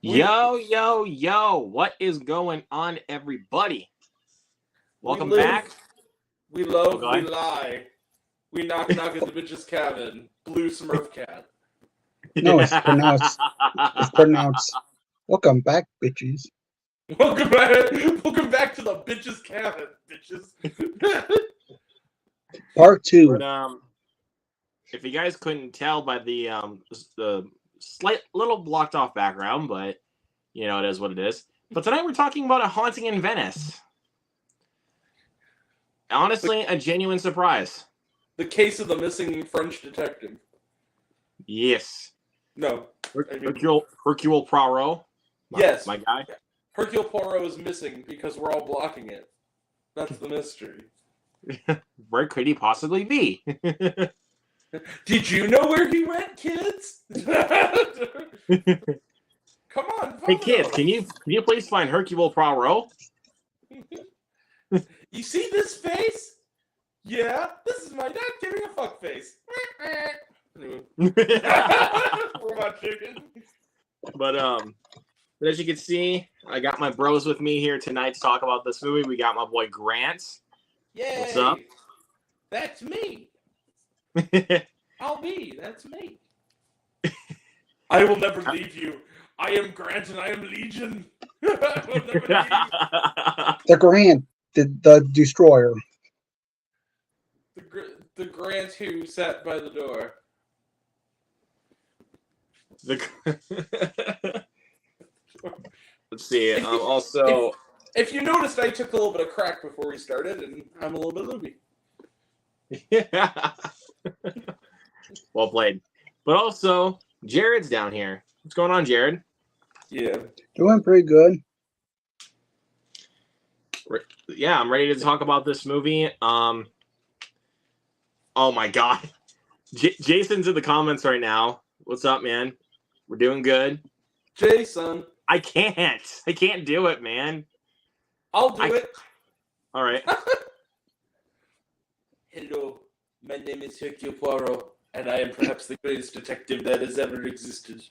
Yo, what is going on, everybody? Welcome back. We love, we lie. We knock at the bitch's cabin. Blue Smurf cat. No, it's pronounced. It's pronounced. Welcome back, bitches. Welcome back to the bitch's cabin, bitches. Part 2. But, if you guys couldn't tell by the slight little blocked off background, but you know it is what it is. But tonight we're talking about a haunting in Venice. Honestly, a genuine surprise. The case of the missing French detective. Yes. No. Hercule Poirot. Yes. My guy. Hercule Poirot is missing because we're all blocking it. That's the mystery. Where could he possibly be? Did you know where he went, kids? Come on. Hey, kids, can you please find Hercule Poirot? You see this face? Yeah, this is my dad giving a fuck face. Robot chicken. But as you can see, I got my bros with me here tonight to talk about this movie. We got my boy Grant. Yay! What's up? That's me. That's me. I will never leave you. I am Grant and I am Legion. I will never leave. The Grant, the Destroyer. The Grant who sat by the door. Let's see. Also, if you noticed, I took a little bit of crack before we started, and I'm a little bit loopy. Yeah. Well played. But also, Jared's down here. What's going on, Jared? Yeah. Doing pretty good. Yeah, I'm ready to talk about this movie. Oh my god. Jason's in the comments right now. What's up, man? We're doing good. Jason. I can't do it, man. I'll do it. All right. Hello, my name is Hercule Poirot, and I am perhaps the greatest detective that has ever existed.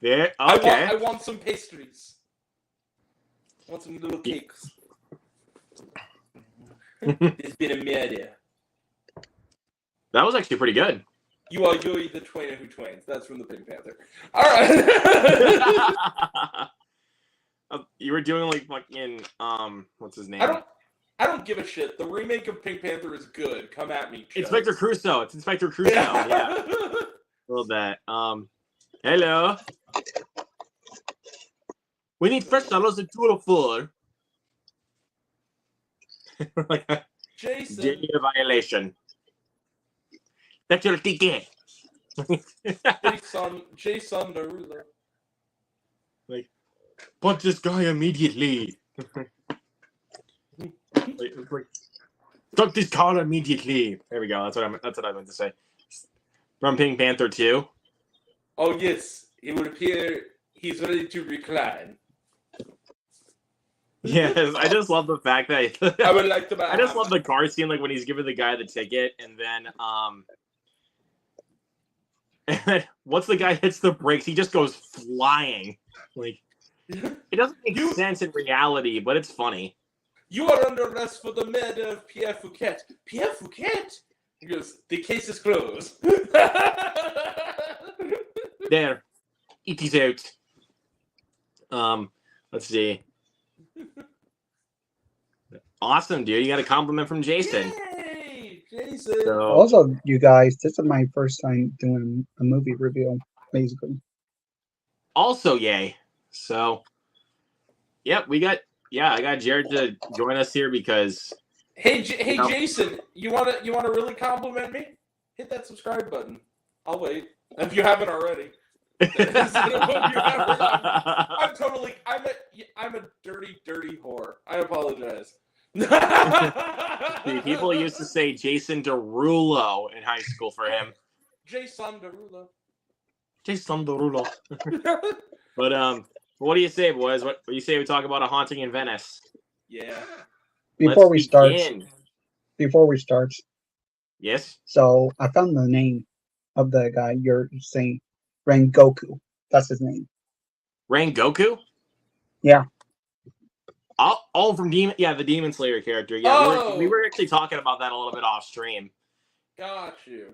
Yeah. Okay. I want some pastries. I want some little cakes. There's been a murder. That was actually pretty good. You are Yuri the Twainer who twains. That's from the Pink Panther. All right. You were doing like fucking what's his name? I don't give a shit. The remake of Pink Panther is good. Come at me. Inspector Crusoe. It's Inspector Crusoe. Yeah. A little bit. Hello. We need fresh dollars at 204. Jason. Genuine violation. That's your ticket. Jason Derulo. Like, punch this guy immediately. Fuck this car immediately. There we go. That's what I meant to say. From Pink Panther 2. Oh yes, it would appear he's ready to recline. Yes, I just love the fact that I would like to. I just love the car scene, like when he's giving the guy the ticket, and then once the guy hits the brakes, he just goes flying. Like, it doesn't make sense in reality, but it's funny. You are under arrest for the murder of Pierre Fouquet. Pierre Fouquet? He goes, the case is closed. There. It is out. Let's see. Awesome, dude. You got a compliment from Jason. Yay! Jason. So, Also, you guys, this is my first time doing a movie review, basically. also, yay. So, yep, I got Jared to join us here because. Hey, Jason, you wanna really compliment me? Hit that subscribe button. I'll wait. If you haven't already. I'm a dirty whore. I apologize. See, people used to say Jason Derulo in high school for him. Jason Derulo. But what do you say, boys? What do you say we talk about a haunting in Venice? Yeah. Before we start. Yes. So I found the name of the guy you're saying, Rengoku. That's his name. Goku. Yeah. All from the Demon Slayer character. Yeah, Oh! we were actually talking about that a little bit off stream. Got you.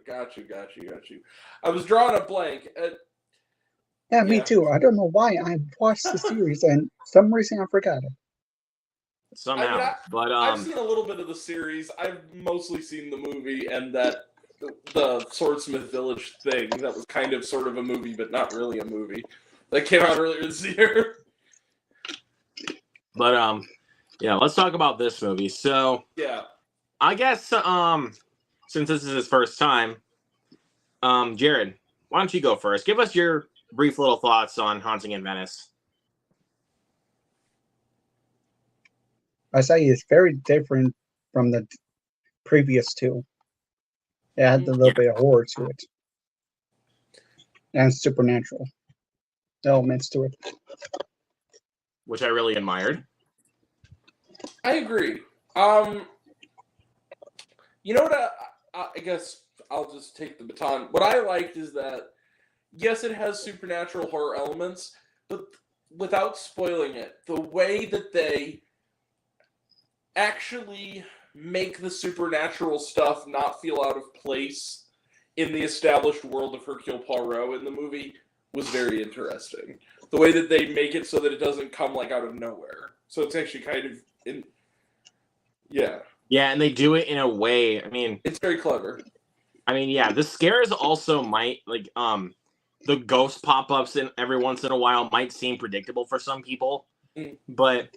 I was drawing a blank. Yeah, me Yeah. too. I don't know why. I watched the series and some reason I forgot it. Somehow. But I've seen a little bit of the series. I've mostly seen the movie and that the Swordsmith Village thing that was kind of sort of a movie, but not really a movie. That came out earlier this year. But yeah, let's talk about this movie. So Yeah. I guess since this is his first time, Jared, why don't you go first? Give us your brief little thoughts on Haunting in Venice. I say it's very different from the previous two. It had a little bit of horror to it. And supernatural elements to it. Which I really admired. I agree. You know what? I guess I'll just take the baton. What I liked is that, yes, it has supernatural horror elements, but without spoiling it, the way that they actually make the supernatural stuff not feel out of place in the established world of Hercule Poirot in the movie was very interesting. The way that they make it so that it doesn't come like out of nowhere. So it's actually kind of yeah. Yeah, and they do it in a way, I mean, it's very clever. I mean, yeah, the scares also might the ghost pop-ups in every once in a while might seem predictable for some people, but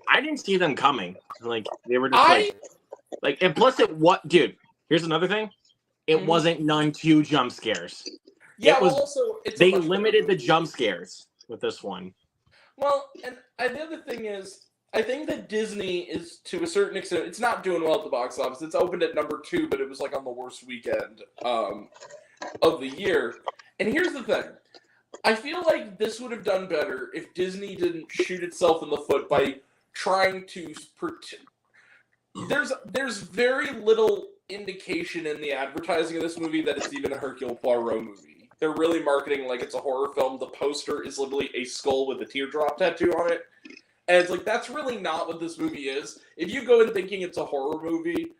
I didn't see them coming. Like they were just and plus dude, here's another thing. It wasn't none two jump scares. Yeah, it was, also they limited the jump scares with this one. Well, and the other thing is, I think that Disney is, to a certain extent, it's not doing well at the box office. It's opened at number 2, but it was like on the worst weekend of the year. And here's the thing. I feel like this would have done better if Disney didn't shoot itself in the foot by trying to... There's very little indication in the advertising of this movie that it's even a Hercule Poirot movie. They're really marketing like it's a horror film. The poster is literally a skull with a teardrop tattoo on it. And it's like, that's really not what this movie is. If you go in thinking it's a horror movie,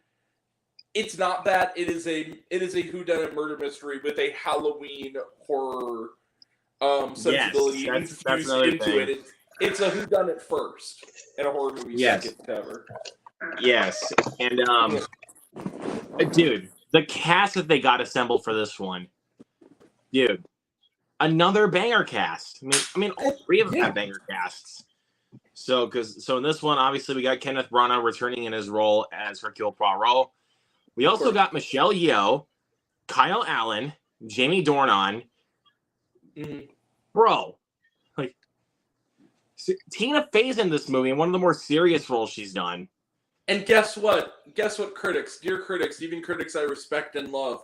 it's not that. It is a whodunit murder mystery with a Halloween horror sensibility infused into it. It's a whodunit first and a horror movie second ever. Yes, and dude, the cast that they got assembled for this one, dude, another banger cast. I mean, all three of them have banger casts. So in this one, obviously, we got Kenneth Branagh returning in his role as Hercule Poirot. We also got Michelle Yeoh, Kyle Allen, Jamie Dornan. Bro, like Tina Fey's in this movie in one of the more serious roles she's done. And guess what? Critics, dear critics, even critics I respect and love,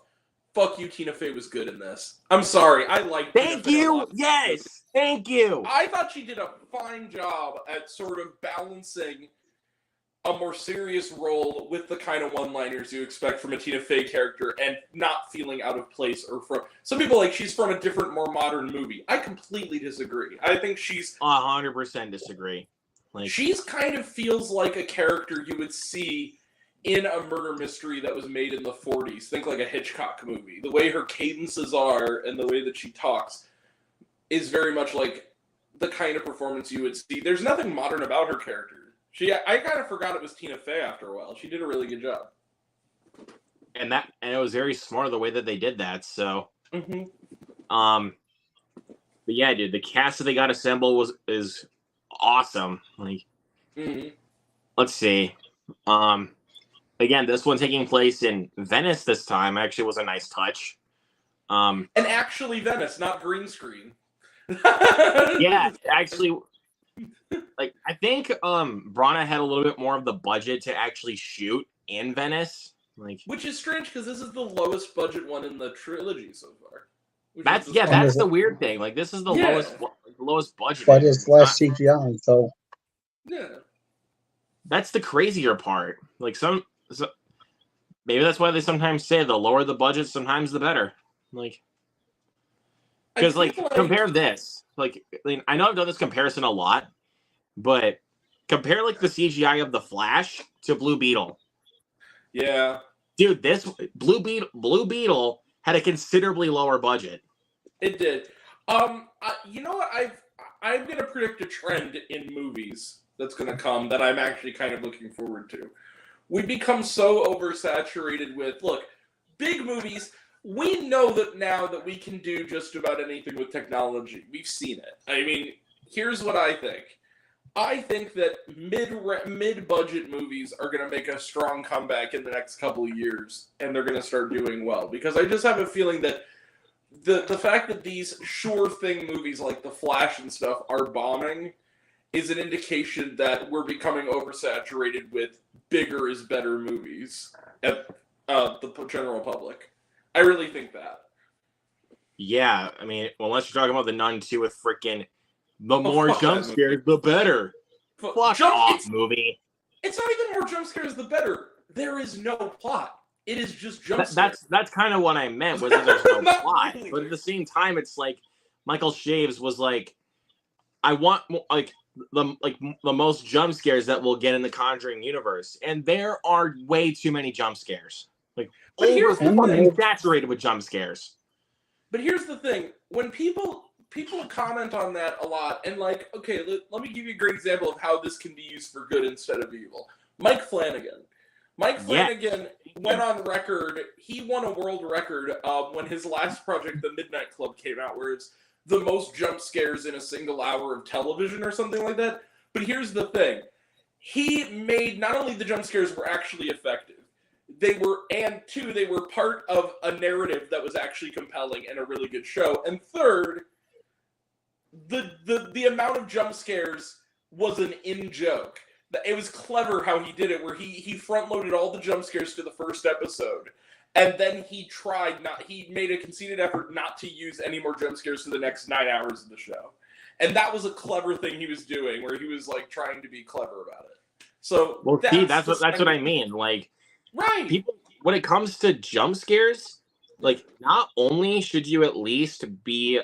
fuck you, Tina Fey was good in this. I'm sorry, I like Tina Fey. Thank you. Yes, thank you. I thought she did a fine job at sort of balancing a more serious role with the kind of one-liners you expect from a Tina Fey character and not feeling out of place or from... Some people like she's from a different, more modern movie. I completely disagree. I think she's... 100% disagree. Like, she's kind of feels like a character you would see in a murder mystery that was made in the 40s. Think like a Hitchcock movie. The way her cadences are and the way that she talks is very much like the kind of performance you would see. There's nothing modern about her character. I kind of forgot it was Tina Fey after a while. She did a really good job. And it was very smart the way that they did that. So, but yeah, dude, the cast that they got assembled is awesome. Like, let's see. Again, this one taking place in Venice this time actually was a nice touch. And actually Venice, not green screen. Yeah, actually, like I think Branagh had a little bit more of the budget to actually shoot in Venice. Like, which is strange because this is the lowest budget one in the trilogy so far. That's the weird thing. Like, this is the lowest budget. But it's less CGI, so yeah. That's the crazier part. Like maybe that's why they sometimes say the lower the budget, sometimes the better. Like, Because like compare this. Like I mean, I know I've done this comparison a lot, but compare like the CGI of the Flash to Blue Beetle. Yeah. Dude, this Blue Beetle had a considerably lower budget. It did. You know what? I'm gonna predict a trend in movies that's gonna come that I'm actually kind of looking forward to. We become so oversaturated with big movies. We know that now that we can do just about anything with technology. We've seen it. I mean, here's what I think. I think that mid-budget movies are going to make a strong comeback in the next couple of years, and they're going to start doing well. Because I just have a feeling that the fact that these sure thing movies like The Flash and stuff are bombing is an indication that we're becoming oversaturated with bigger is better movies at the general public. I really think that. Yeah, I mean, well, unless you're talking about The Nun 2 with freaking the more jump scares, the better. Fuck off, movie. It's not even more jump scares, the better. There is no plot. It is just jump scares. That's kind of what I meant, was that there's no plot. Really. But at the same time, it's like Michael Shaves was like, I want the most jump scares that we'll get in the Conjuring universe, and there are way too many jump scares. Like saturated with jump scares. But here's the thing: when people comment on that a lot, and like, okay, let me give you a great example of how this can be used for good instead of evil. Mike Flanagan went on record. He won a world record when his last project, The Midnight Club, came out, where it's the most jump scares in a single hour of television or something like that. But here's the thing: he made not only the jump scares were actually effective, they were part of a narrative that was actually compelling and a really good show. And third, the amount of jump scares was an in-joke. It was clever how he did it, where he front-loaded all the jump scares to the first episode, and then he made a conceited effort not to use any more jump scares for the next 9 hours of the show. And that was a clever thing he was doing, where he was like trying to be clever about it. So that's what I mean. Like, right. People, when it comes to jump scares, like, not only should you at least be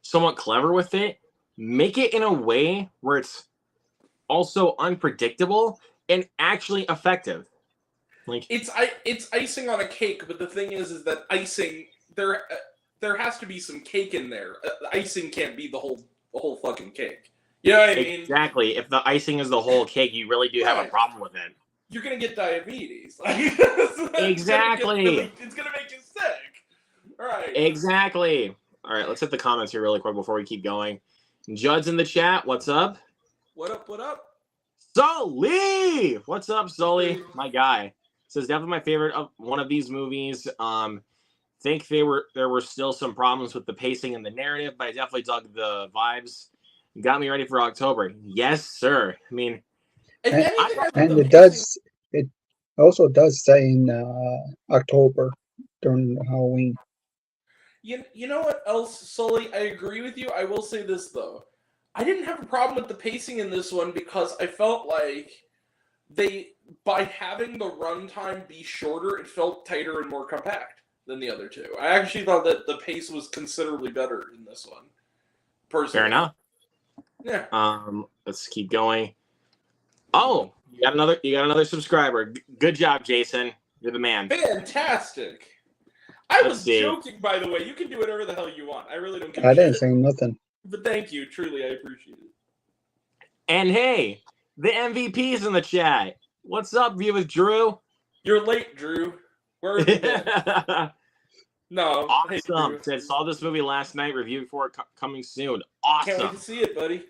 somewhat clever with it, make it in a way where it's also unpredictable and actually effective. Like, it's icing on a cake, but the thing is that icing there has to be some cake in there. Icing can't be the whole fucking cake. You know what I mean? Exactly. If the icing is the whole cake, you really do have a problem with it. You're gonna get diabetes. Exactly. It's gonna make you sick. All right. Exactly. All right, let's hit the comments here really quick before we keep going. Judd's in the chat. What's up? What up? What up? Sully! What's up, Sully? My guy. Says definitely my favorite of one of these movies. Think there were still some problems with the pacing and the narrative, but I definitely dug the vibes. Got me ready for October. Yes, sir. I mean, and it also does say in October during Halloween. You know what else, Sully? I agree with you. I will say this though. I didn't have a problem with the pacing in this one because I felt like by having the runtime be shorter, it felt tighter and more compact than the other two. I actually thought that the pace was considerably better in this one. Personally. Fair enough. Yeah. Let's keep going. Oh, you got another subscriber. Good job, Jason. You're the man. Fantastic. I was joking, by the way. You can do whatever the hell you want. I really don't give a shit. I didn't say nothing. But thank you. Truly, I appreciate it. And hey, the MVP's in the chat. What's up, View with Drew? You're late, Drew. Where have you been? No. Awesome. Hey, saw this movie last night. Review before coming soon. Awesome. Can't wait to see it, buddy.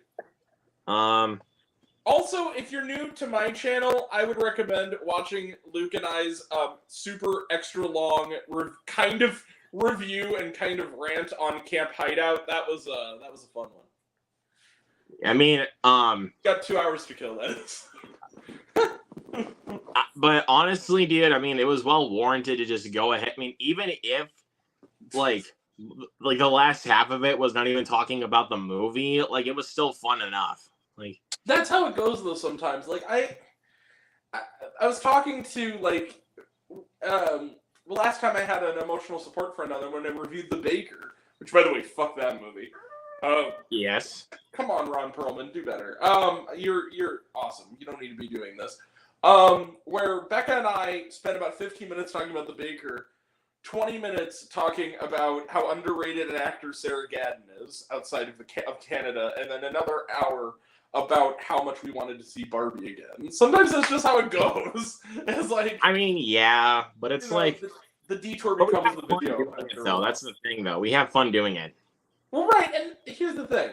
Also, if you're new to my channel, I would recommend watching Luke and I's super extra long kind of review and kind of rant on Camp Hideout. That was a fun one. I mean, got 2 hours to kill that. But honestly, dude, I mean, it was well warranted to just go ahead. I mean, even if like the last half of it was not even talking about the movie, like it was still fun enough. Like, that's how it goes though sometimes. Like I was talking to last time I had an emotional support friend on there when I reviewed The Baker, which, by the way, fuck that movie. Yes. Come on, Ron Perlman, do better. You're awesome. You don't need to be doing this. Where Becca and I spent about 15 minutes talking about The Baker, 20 minutes talking about how underrated an actor Sarah Gadon is outside of Canada, and then another hour about how much we wanted to see Barbie again. Sometimes that's just how it goes. It's like, I mean, yeah, but it's like the detour but we becomes have the fun video. doing it, though. That's the thing, though. We have fun doing it. Well, right, and here's the thing.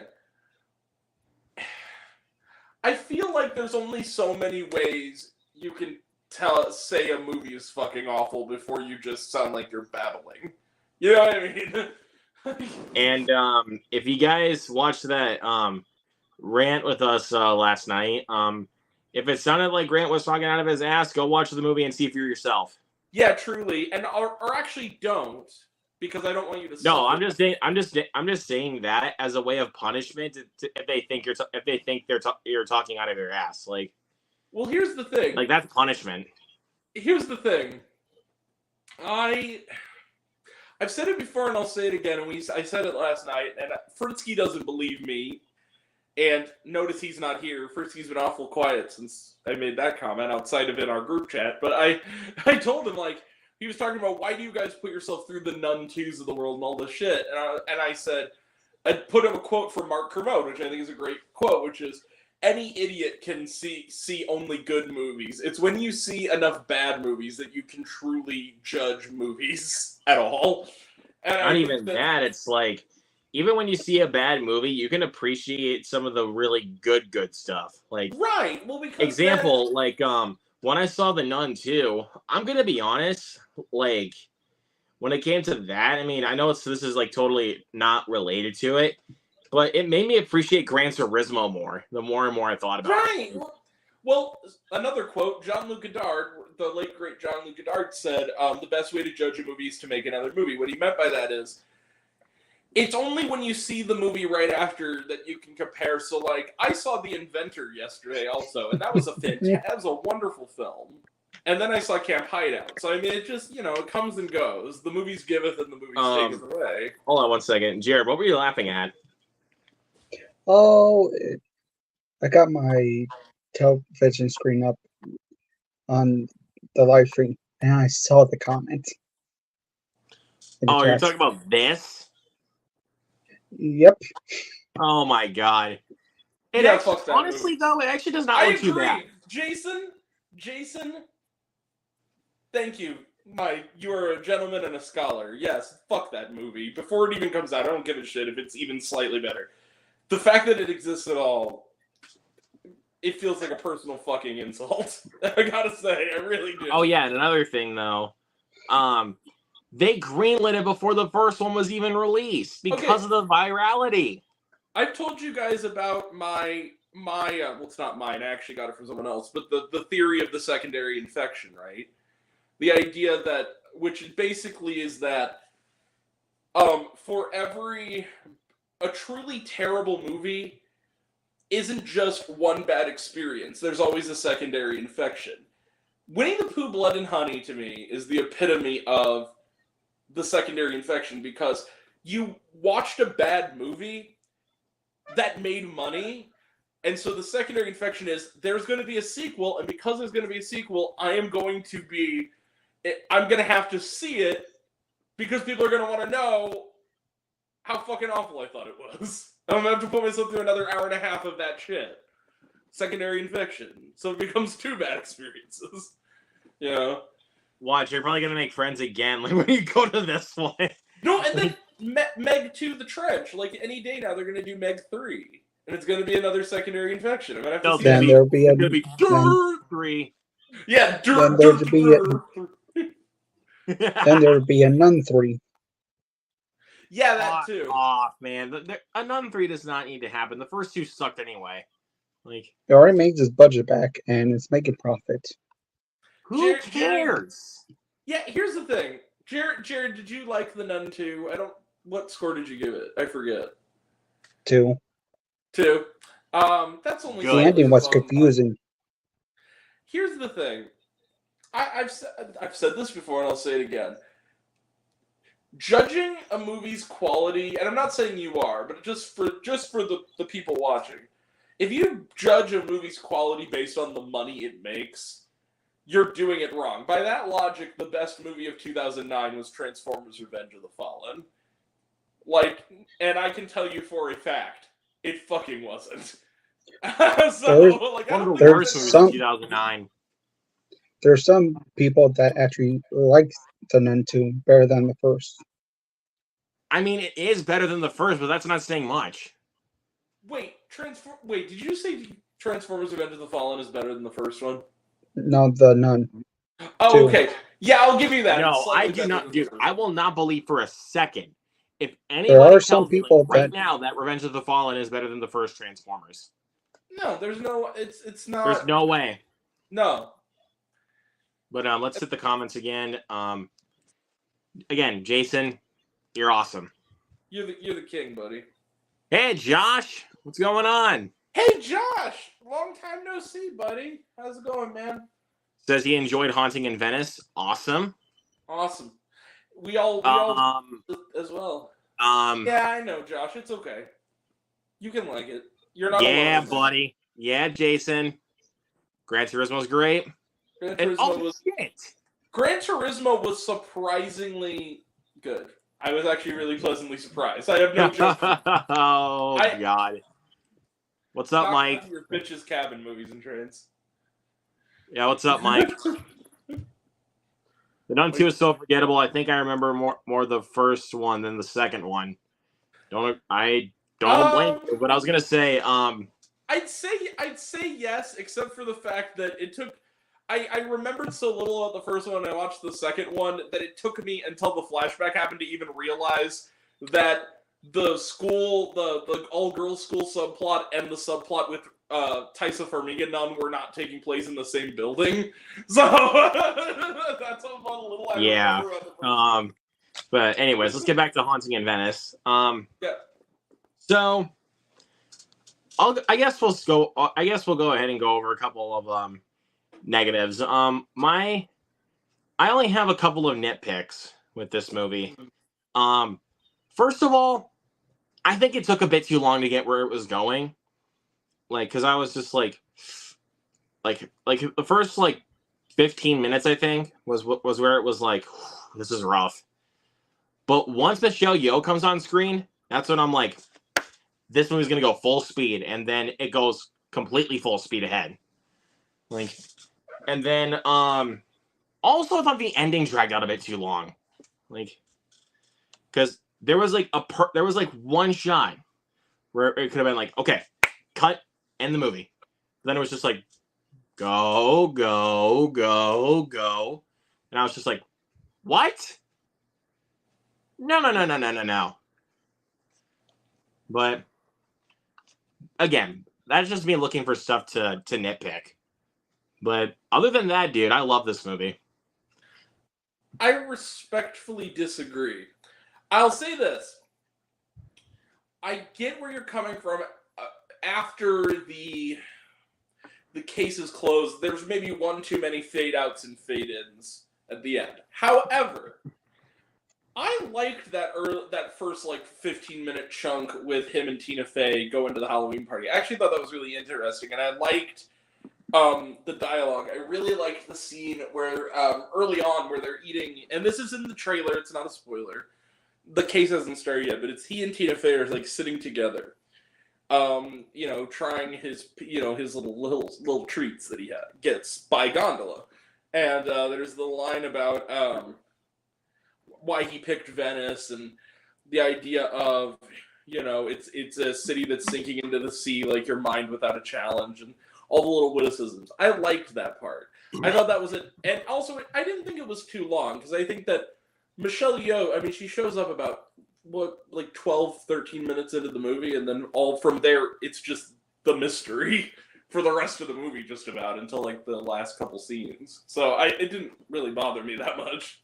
I feel like there's only so many ways you can say a movie is fucking awful before you just sound like you're babbling. You know what I mean? And if you guys watched that rant with us last night, if it sounded like Grant was talking out of his ass, go watch the movie and see for yourself. Yeah, truly, and or actually don't, because I don't want you to. No, suffer. I'm just saying that as a way of punishment if they think you're talking out of your ass. Like, well, here's the thing. Like, that's punishment. Here's the thing. I've said it before and I'll say it again, and I said it last night, and Fritzky doesn't believe me. And notice he's not here. Fritzky's been awful quiet since I made that comment outside of in our group chat. But I told him, like, he was talking about, why do you guys put yourself through the Nun 2s of the world and all this shit? And I said, I put him a quote from Mark Kermode, which I think is a great quote, which is, any idiot can see only good movies. It's when you see enough bad movies that you can truly judge movies at all. And Not even that. It's like, even when you see a bad movie, you can appreciate some of the really good stuff. Like, right. Well, because example, like when I saw The Nun 2, I'm gonna be honest, like, when it came to that, I mean, I know this is like totally not related to it, but it made me appreciate Gran Turismo more. The more and more I thought about it. Right. Well, another quote: Jean-Luc Godard, the late great Jean-Luc Godard, said, "The best way to judge a movie is to make another movie." What he meant by that is, it's only when you see the movie right after that you can compare. So, like, I saw The Inventor yesterday also, and that was that was a wonderful film. And then I saw Camp Hideout. So, I mean, it just, it comes and goes. The movies giveth and the movies taketh away. Hold on one second. Jared, what were you laughing at? Oh, I got my television screen up on the live stream, and I saw the comment. Oh, you're talking about this? Yep. Oh my god. Honestly, though, it actually does not look too bad. Jason, thank you. You're a gentleman and a scholar. Yes, fuck that movie. Before it even comes out, I don't give a shit if it's even slightly better. The fact that it exists at all, it feels like a personal fucking insult. I gotta say, I really do. Oh yeah, and another thing though, they greenlit it before the first one was even released because of the virality. I've told you guys about my well, it's not mine. I actually got it from someone else, but the theory of the secondary infection, right? The idea that, which basically is that, for a truly terrible movie isn't just one bad experience. There's always a secondary infection. Winnie the Pooh, Blood and Honey, to me, is the epitome of the secondary infection, because you watched a bad movie that made money, and so the secondary infection is, there's going to be a sequel, and because there's going to be a sequel, I'm going to have to see it, because people are going to want to know how fucking awful I thought it was. I'm going to have to put myself through another hour and a half of that shit. Secondary infection. So it becomes two bad experiences. Watch, you're probably going to make friends again like when you go to this one. No, and then Meg 2, The Trench. Like, any day now, they're going to do Meg 3. And it's going to be another secondary infection. I'm going to have to see then there'll be a... Dirt 3. Yeah, Then there'll be a Nun 3. Yeah, that too. Off, man. A Nun 3 does not need to happen. The first two sucked anyway. Like, it already made its budget back, and it's making profit. Who cares? Yeah, here's the thing. Jared, did you like The Nun 2? What score did you give it? I forget. 2. 2. That's only... The ending was confusing. Here's the thing. I've said this before, and I'll say it again. Judging a movie's quality, and I'm not saying you are, but just for the people watching, if you judge a movie's quality based on the money it makes, you're doing it wrong. By that logic, the best movie of 2009 was Transformers: Revenge of the Fallen. Like, and I can tell you for a fact, it fucking wasn't. So, like, I One of don't the think worst there's movies of 2009. There's some people that actually like the Nun 2 better than the first. I mean, it is better than the first, but that's not saying much. Wait, did you say Transformers: Revenge of the Fallen is better than the first one? No, the Nun. Oh, 2. okay. Yeah, I'll give you that. No, I It's do slightly not, better than dude. the first I one. will not believe for a second if There anybody are some tells me people right that now that Revenge of the Fallen is better than the first Transformers. No, there's no. It's not. There's no way. No. But let's hit the comments again. Again, Jason, you're awesome. You're the king, buddy. Hey, Josh, what's going on? Hey, Josh! Long time no see, buddy. How's it going, man? Says he enjoyed Haunting in Venice. Awesome. Awesome. We all as well. Yeah, I know, Josh. It's okay. You can like it. You're not yeah, alone. buddy. Yeah, Jason. Gran Turismo's great. Gran And Turismo shit. Gran Turismo was surprisingly good. I was actually really pleasantly surprised. I have no joke. Oh, God. What's up, Mike? Your bitch's cabin movies and trains. Yeah, what's up, Mike? The Nun 2 is so forgettable. I think I remember more the first one than the second one. Don't blame you, but I was gonna say, I'd say yes, except for the fact that it took. I remembered so little of the first one, and I watched the second one that it took me until the flashback happened to even realize that the school, the all-girls school subplot and the subplot with Taisa Farmiga Nun were not taking place in the same building. So that's a little I yeah. remember. But anyways, let's get back to Haunting in Venice. Yeah. So I guess we'll go ahead and go over a couple of negatives. I only have a couple of nitpicks with this movie. First of all, I think it took a bit too long to get where it was going. Like, because I was just like the first 15 minutes, I think, was where it was like, this is rough. But once Michelle Yeoh comes on screen, that's when I'm like, this movie's gonna go full speed, and then it goes completely full speed ahead. Like, and then also I thought the ending dragged out a bit too long, like, because there was one shot where it could have been like, okay, cut, end the movie. Then it was just like, go, go, go, go, and I was just like, what? No. But again, that's just me looking for stuff to nitpick. But other than that, dude, I love this movie. I respectfully disagree. I'll say this. I get where you're coming from. After the case is closed, there's maybe one too many fade outs and fade ins at the end. However, I liked that first 15-minute chunk with him and Tina Fey going to the Halloween party. I actually thought that was really interesting, and I liked the dialogue. I really liked the scene where early on where they're eating, and this is in the trailer. It's not a spoiler. The case hasn't started yet, but it's he and Tina Fey are sitting together, trying his his little treats that he gets by gondola, and there's the line about why he picked Venice and the idea of it's a city that's sinking into the sea like your mind without a challenge, and all the little witticisms. I liked that part. I thought that was it. And also, I didn't think it was too long, because I think that Michelle Yeoh, she shows up about, 12, 13 minutes into the movie, and then all from there, it's just the mystery for the rest of the movie, just about, until, the last couple scenes. So it didn't really bother me that much.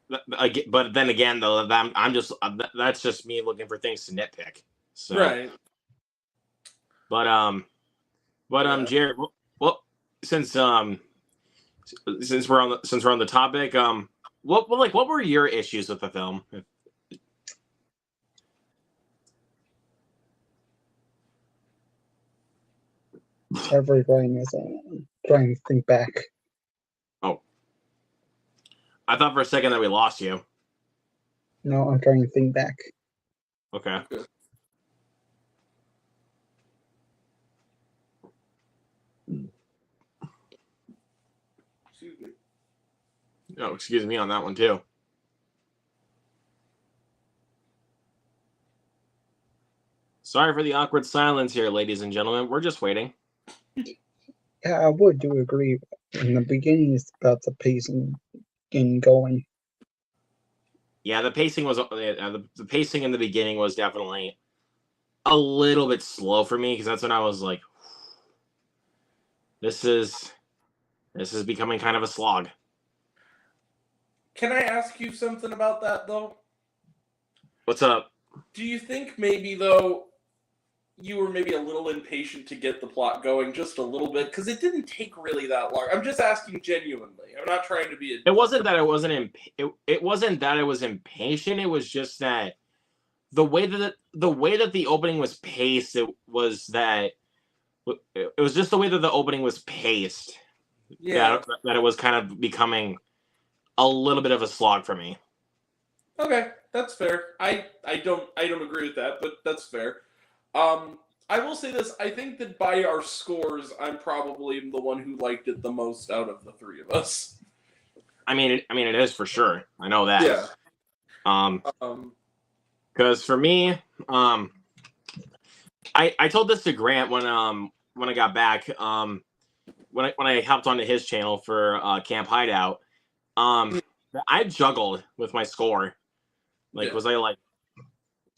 But then again, though, that's just me looking for things to nitpick. So. Right. But Jared, well, since since we're on the topic, what were your issues with the film? Everybody is trying to think back. Oh, I thought for a second that we lost you. No, I'm trying to think back. Okay. Excuse me. Oh, excuse me on that one too. Sorry for the awkward silence here, ladies and gentlemen. We're just waiting. Yeah, I would do agree. In the beginning, it's about the pacing and going. Yeah, the pacing was the pacing in the beginning was definitely a little bit slow for me because that's when I was like, this is becoming kind of a slog. Can I ask you something about that, though? What's up? Do you think maybe, though, you were maybe a little impatient to get the plot going just a little bit? Because it didn't take really that long. I'm just asking genuinely. I'm not trying to be a... It wasn't that I wasn't it wasn't that I was impatient. It was just that the way that the opening was paced, it was just the way that the opening was paced. Yeah. That it was kind of becoming a little bit of a slog for me. Okay, that's fair. I don't agree with that, but that's fair. I will say this. I think that by our scores, I'm probably the one who liked it the most out of the three of us. I mean, it is for sure. I know that. Yeah. Because for me, I told this to Grant when I got back, when I hopped onto his channel for Camp Hideout, I juggled with my score. Like, was I like,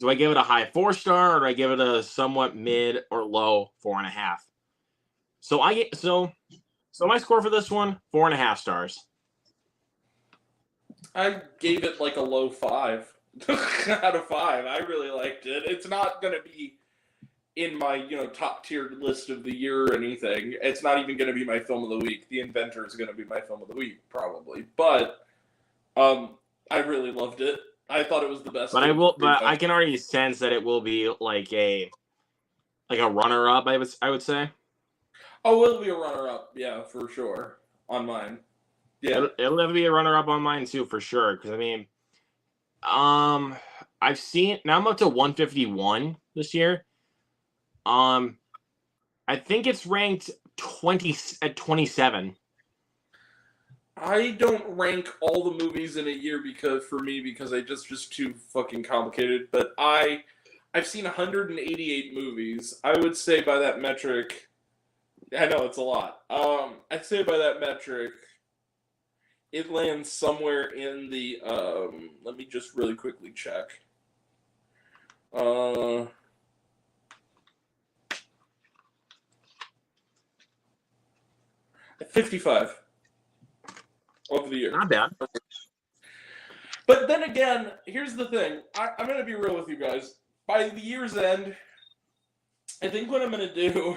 do I give it a high 4-star or do I give it a somewhat mid or low 4.5? So my score for this one, 4.5 stars. I gave it like a low 5 out of 5. I really liked it. It's not gonna be in my top tier list of the year or anything. It's not even gonna be my film of the week. The Inventor is gonna be my film of the week probably, but I really loved it. I thought it was the best. But I can already sense that it will be like a runner up. I would say. Oh, it'll be a runner up, yeah, for sure on mine. Yeah, it'll have to be a runner up on mine too, for sure. Because I mean, I've seen now I'm up to 151 this year. I think it's ranked 27. I don't rank all the movies in a year because I just too fucking complicated. But I've seen 188 movies. I would say by that metric, I know it's a lot. I'd say by that metric, it lands somewhere in the let me just really quickly check. 55 of the year. Not bad. But then again, here's the thing. I'm going to be real with you guys. By the year's end, I think what I'm going to do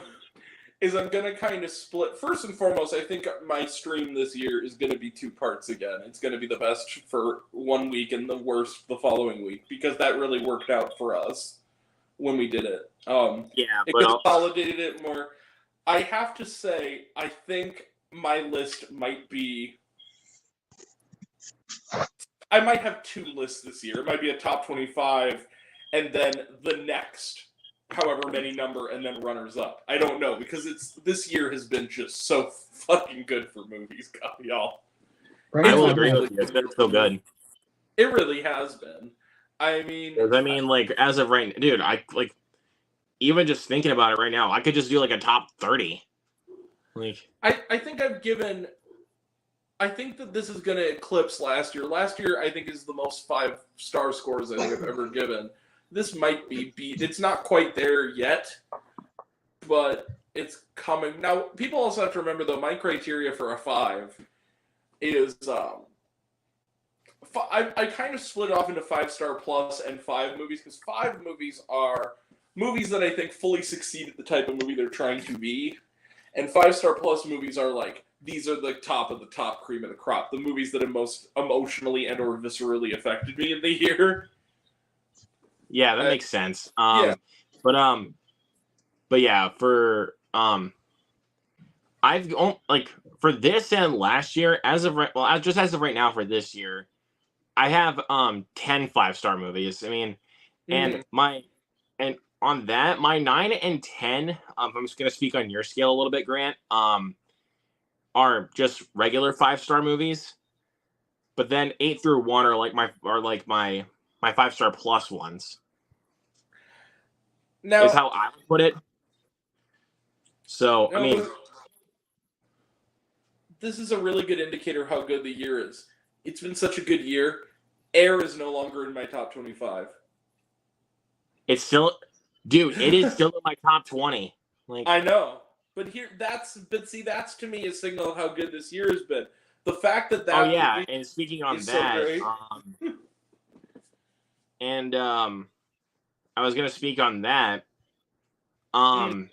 is I'm going to kind of split. First and foremost, I think my stream this year is going to be 2 parts again. It's going to be the best for 1 week and the worst the following week, because that really worked out for us when we did it. It consolidated it more. I have to say, I think my list might be... I might have 2 lists this year. It might be a top 25, and then the next however many number, and then runners up. I don't know, because this year has been just so fucking good for movies, y'all. Right, I will agree with you. It's been so good. It really has been. I mean, like as of right, dude, I like even just thinking about it right now, I could just do like a top 30. Like, I think I've given. I think that this is going to eclipse last year. Last year, I think, is the most 5-star scores I think I've ever given. This might be beat. It's not quite there yet, but it's coming. Now, people also have to remember, though, my criteria for a 5 is I kind of split off into 5-star plus and 5 movies, because 5 movies are movies that I think fully succeed at the type of movie they're trying to be, and 5-star plus movies are like these are the top of the top cream of the crop. The movies that have most emotionally and or viscerally affected me in the year. Yeah, that makes sense. Yeah. But yeah, for I've like for this and last year, as of right now for this year, I have 10 5-star movies. I mean, and on that, my 9 and 10, I'm just gonna speak on your scale a little bit, Grant. Are just regular 5-star movies. But then 8 through 1 are like my 5-star plus ones. Now is how I would put it. So now, I mean, this is a really good indicator of how good the year is. It's been such a good year. Air is no longer in my top 25. it's still, dude, it is still in my top 20. Like I know, but that's to me a signal of how good this year has been. The fact that oh yeah, and speaking on is that, so great. and I was gonna speak on that. Oh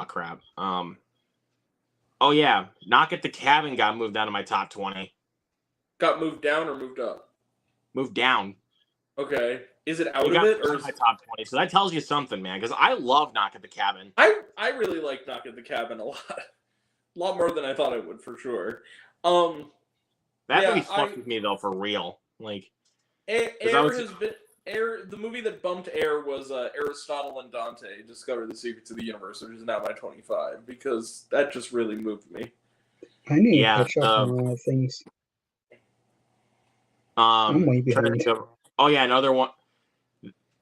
crap. Oh yeah, Knock at the Cabin got moved down to my top 20. Got moved down or moved up? Moved down. Okay. Is it out It of got it moved or to my top 20? So that tells you something, man. Because I love Knock at the Cabin. I really like Knock at the Cabin a lot more than I thought I would for sure. That movie fucked with me though, for real. Like Air has been Air. The movie that bumped Air was Aristotle and Dante Discover the Secrets of the Universe, which is now my 25 because that just really moved me. I need to catch up on a lot of things. I'm way behind. Oh yeah, another one.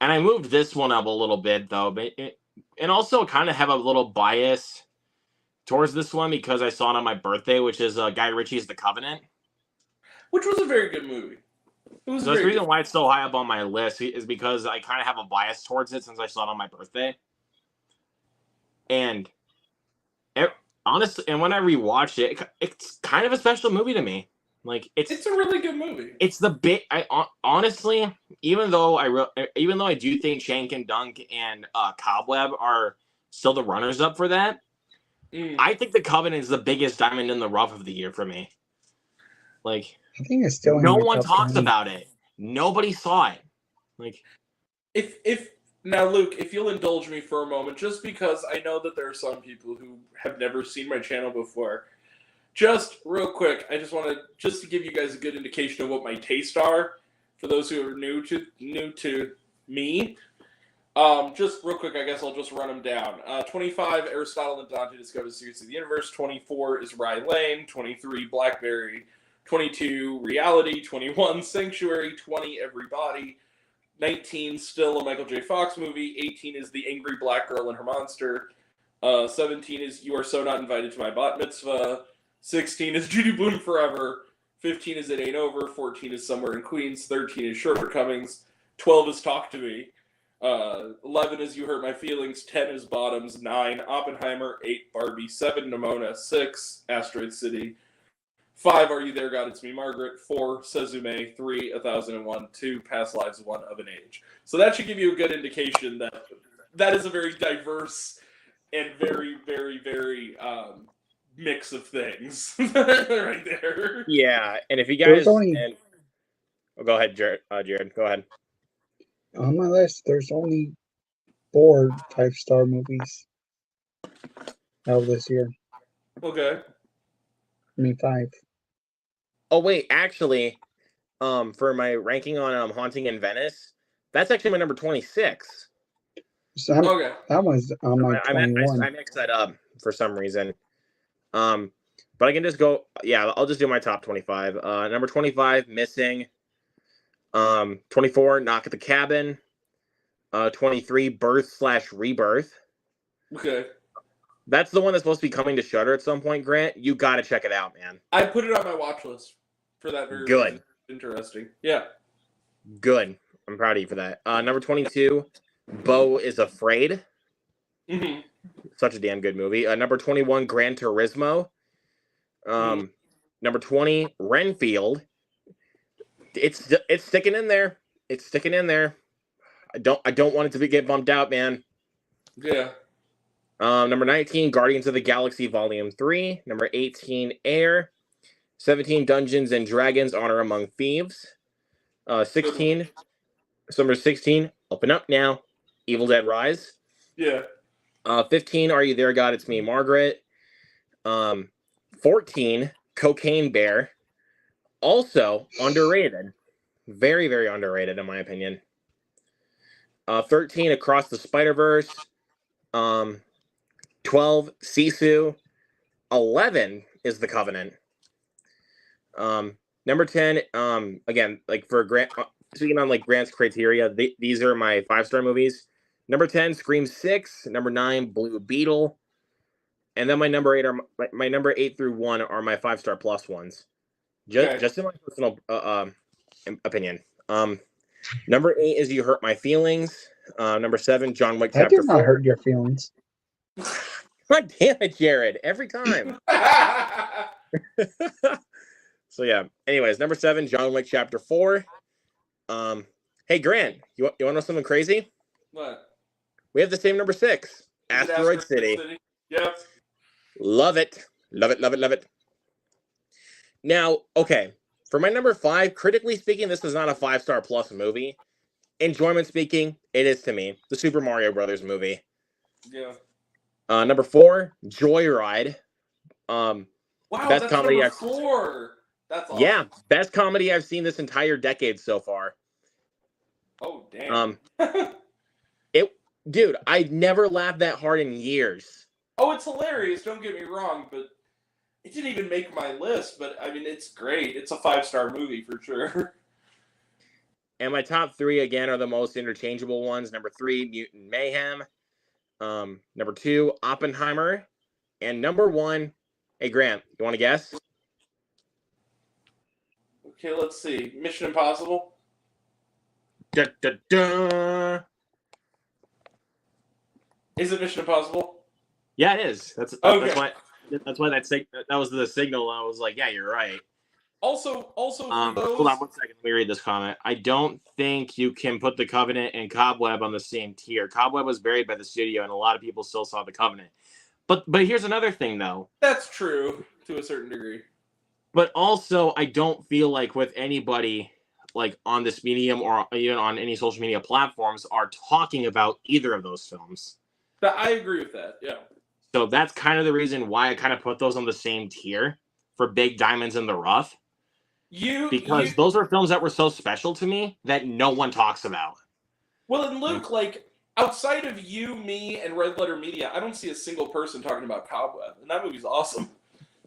And I moved this one up a little bit though, but and also kind of have a little bias towards this one because I saw it on my birthday, which is Guy Ritchie's The Covenant, which was a very good movie. So the reason why it's so high up on my list is because I kind of have a bias towards it since I saw it on my birthday. And honestly, and when I rewatched it, it's kind of a special movie to me. Like it's a really good movie. It's the bit. Honestly, even though I do think Shank and Dunk and Cobweb are still the runners up for that, I think The Covenant is the biggest diamond in the rough of the year for me. Like. I think it's still no one talks about it. Nobody saw it. Like, if now, Luke, if you'll indulge me for a moment, just because I know that there are some people who have never seen my channel before, just real quick, I just wanted to give you guys a good indication of what my tastes are for those who are new to me. Just real quick, I guess I'll just run them down. 25, Aristotle and Dante Discover the Secrets of the Universe. 24 is Rye Lane. 23, Blackberry. 22, Reality. 21, Sanctuary. 20, Everybody. 19, still a Michael J. Fox movie. 18 is The Angry Black Girl and Her Monster. 17 is You Are So Not Invited to My Bat Mitzvah. 16 is Judy Bloom Forever. 15 is It Ain't Over. 14 is Somewhere in Queens. 13 is Shortcomings. 12 is Talk to Me. 11 is You Hurt My Feelings. 10 is Bottoms. 9, Oppenheimer. 8, Barbie. 7, Nimona. 6, Asteroid City. 5, Are You There, God? It's Me, Margaret. 4, Suzume. 3, 1001. 2, Past Lives, One of an Age. So that should give you a good indication that that is a very diverse and very, very, very mix of things right there. Yeah, and if you guys... go ahead, Jared. Go ahead. On my list, there's only 4 5-star movies out this year. Okay. I mean, 5. Oh wait, actually, for my ranking on Haunting in Venice, that's actually my number 26. So that was on my 21. I mixed that up for some reason. But I can just go. Yeah, I'll just do my top 25. Number 25, Missing. 24, Knock at the Cabin. 23, Birth/Rebirth. Okay. That's the one that's supposed to be coming to Shudder at some point, Grant. You got to check it out, man. I put it on my watch list for that very good. Reason. Interesting. Yeah. Good. I'm proud of you for that. Number 22, Beau is Afraid. Mm-hmm. Such a damn good movie. Number 21, Gran Turismo. Number 20, Renfield. It's sticking in there. It's sticking in there. I don't want it to get bumped out, man. Yeah. Number 19, Guardians of the Galaxy Volume 3. Number 18, Air. 17, Dungeons and Dragons Honor Among Thieves. 16, number 16, Open Up Now, Evil Dead Rise. Yeah. 15, Are You There, God? It's Me, Margaret. 14, Cocaine Bear. Also underrated. Very, very underrated, in my opinion. 13, Across the Spider-Verse. 12, Sisu. 11 is The Covenant. Number 10, again, like for Grant, speaking on like Grant's criteria, these are my 5-star movies. Number 10, Scream 6. Number 9, Blue Beetle. And then my number 8 are my number 8 through 1 are my 5-star plus ones. Just in my personal opinion. Number 8 is You Hurt My Feelings. Number 7, John Wick I Chapter did not 4. hurt your feelings. God damn it, Jared! Every time. So yeah. Anyways, number 7, John Wick Chapter 4. Hey Grant, you want to know something crazy? What? We have the same number 6, Asteroid City. Yep. Love it. Love it, love it, love it. Now, okay, for my number 5, critically speaking, this is not a 5-star plus movie. Enjoyment speaking, it is to me. The Super Mario Brothers movie. Yeah. Number 4, Joyride. Wow, best that's comedy number 4. That's awesome. Yeah, best comedy I've seen this entire decade so far. Oh, damn. Dude, I've never laughed that hard in years. Oh, it's hilarious, don't get me wrong, but it didn't even make my list, but I mean, it's great. It's a 5-star movie for sure. And my top 3, again, are the most interchangeable ones. Number 3, Mutant Mayhem. Number 2, Oppenheimer. And number 1, hey, Grant, you want to guess? Okay, let's see. Mission Impossible? Da, da, da. Is it Mission Impossible? Yeah, it is. That's Okay. that's why that was the signal. I was like, yeah, you're right. Also, for those... Hold on 1 second. Let me read this comment. I don't think you can put The Covenant and Cobweb on the same tier. Cobweb was buried by the studio, and a lot of people still saw The Covenant. But here's another thing, though. That's true, to a certain degree. But also, I don't feel like with anybody like on this medium or even on any social media platforms are talking about either of those films. But I agree with that, yeah. So that's kind of the reason why I kind of put those on the same tier for Big Diamonds in the Rough. Because those are films that were so special to me that no one talks about. Well, and Luke, like, outside of you, me, and Red Letter Media, I don't see a single person talking about Cobweb, and that movie's awesome.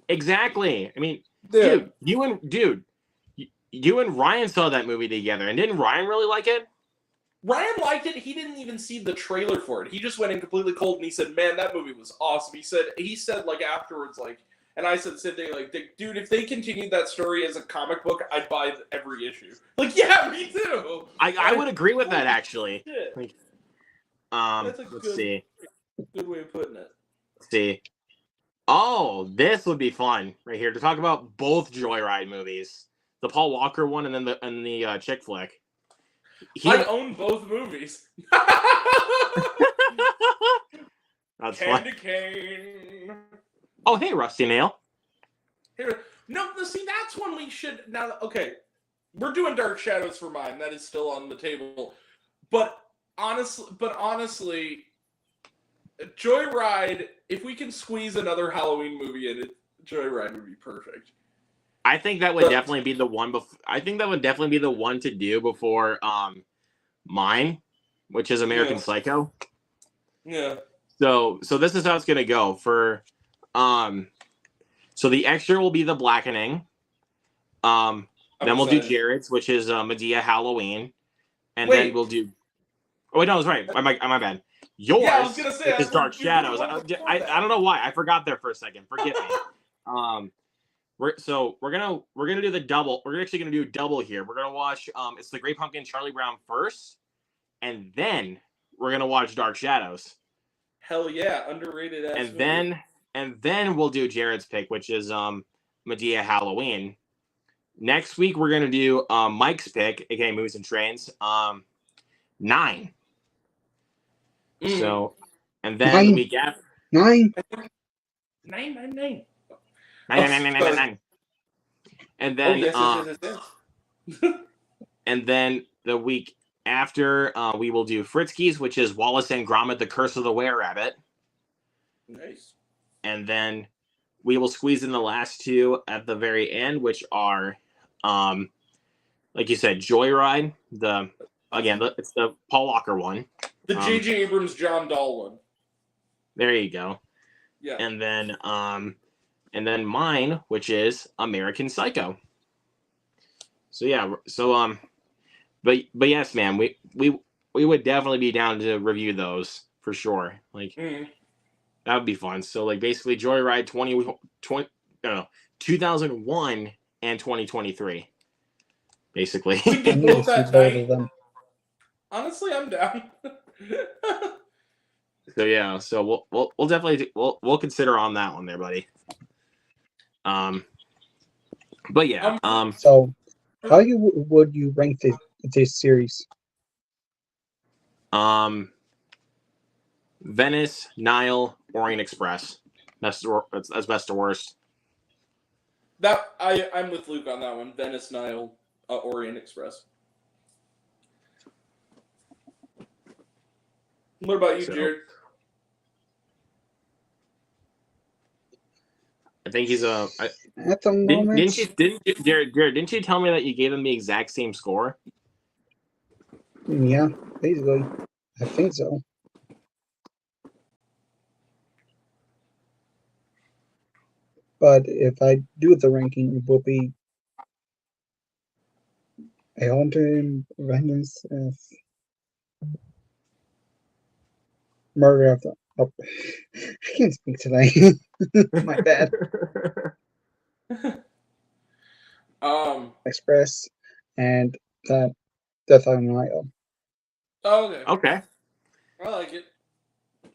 Exactly. I mean, dude, you and Ryan saw that movie together, and didn't Ryan really like it? Ryan liked it. He didn't even see the trailer for it. He just went in completely cold, and he said, "Man, that movie was awesome." He said like afterwards, like, and I said, like, dude, if they continued that story as a comic book, I'd buy every issue. Like, yeah, me too. I would agree with that actually. Shit. Like, That's a let's see. Good way of putting it. Let's see. Oh, this would be fun right here to talk about both Joyride movies, the Paul Walker one and then the chick flick. I own both movies. That's Candy fun. cane. Oh, hey, Rusty Nail. No, see, that's one we should now. Okay, we're doing Dark Shadows for mine. That is still on the table. But honestly, Joyride. If we can squeeze another Halloween movie in it, Joyride would be perfect. I think that would definitely be the one. I think that would definitely be the one to do before mine, which is American Psycho. Yeah. So this is how it's gonna go for. So the extra will be The Blackening. Then we'll do Jared's, which is Medea Halloween, and then we'll do. Oh wait, no, that's right. My bad. Yours, yeah, I was gonna say, is Dark Shadows. I don't know why I forgot there for a second. Forgive me. We're gonna do the double. We're actually gonna do a double here. We're gonna watch It's the Great Pumpkin, Charlie Brown first, and then we're gonna watch Dark Shadows. Hell yeah, underrated ass movie. And then we'll do Jared's pick, which is Medea Halloween. Next week we're gonna do Mike's pick, aka Movies and Trains, 9. So, and then the week after, 9. 999. Nine. And Oh then yes. and then the week after, we will do Fritzky's, which is Wallace and Gromit: The Curse of the Were-Rabbit. Nice. And then we will squeeze in the last two at the very end, which are, like you said, Joyride. It's the Paul Walker one. The J.J. Abrams John Dahl one. There you go. Yeah. And then mine, which is American Psycho. So yeah, but yes, man, we would definitely be down to review those for sure. Like that would be fun. So like basically Joyride 2001 and 2023. Basically. We I did need to both see that both night. of them. Honestly, I'm down. So yeah, so we'll definitely we'll consider on that one there, buddy. But yeah, So, how would you rank this series? Venice, Nile, Orient Express. That's best to worst. That I'm with Luke on that one. Venice, Nile, Orient Express. What about you, Jared? I think he's at the moment. Jared, didn't you tell me that you gave him the exact same score? Yeah, basically, I think so. But if I do the ranking, it will be a haunted vengeance of murder of the. Oh, I can't speak today. My bad. Express and that Death on the Nile. Oh, okay. Okay, I like it.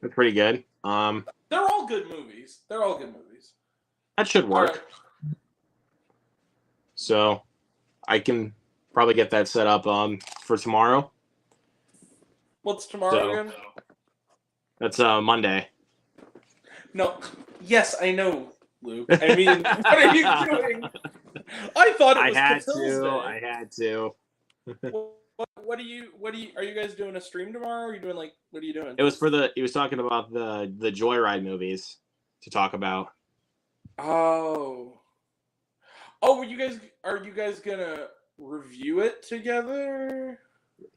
that's pretty good. They're all good movies. That should work. Right. So, I can probably get that set up for tomorrow. What's tomorrow again? That's Monday. No. Yes, I know, Luke. I mean, what are you doing? I thought it was Catil's Day. I had to. What are you? Are you guys doing a stream tomorrow? Or are you doing what are you doing? It was he was talking about the Joyride movies to talk about. Oh, are you guys gonna review it together?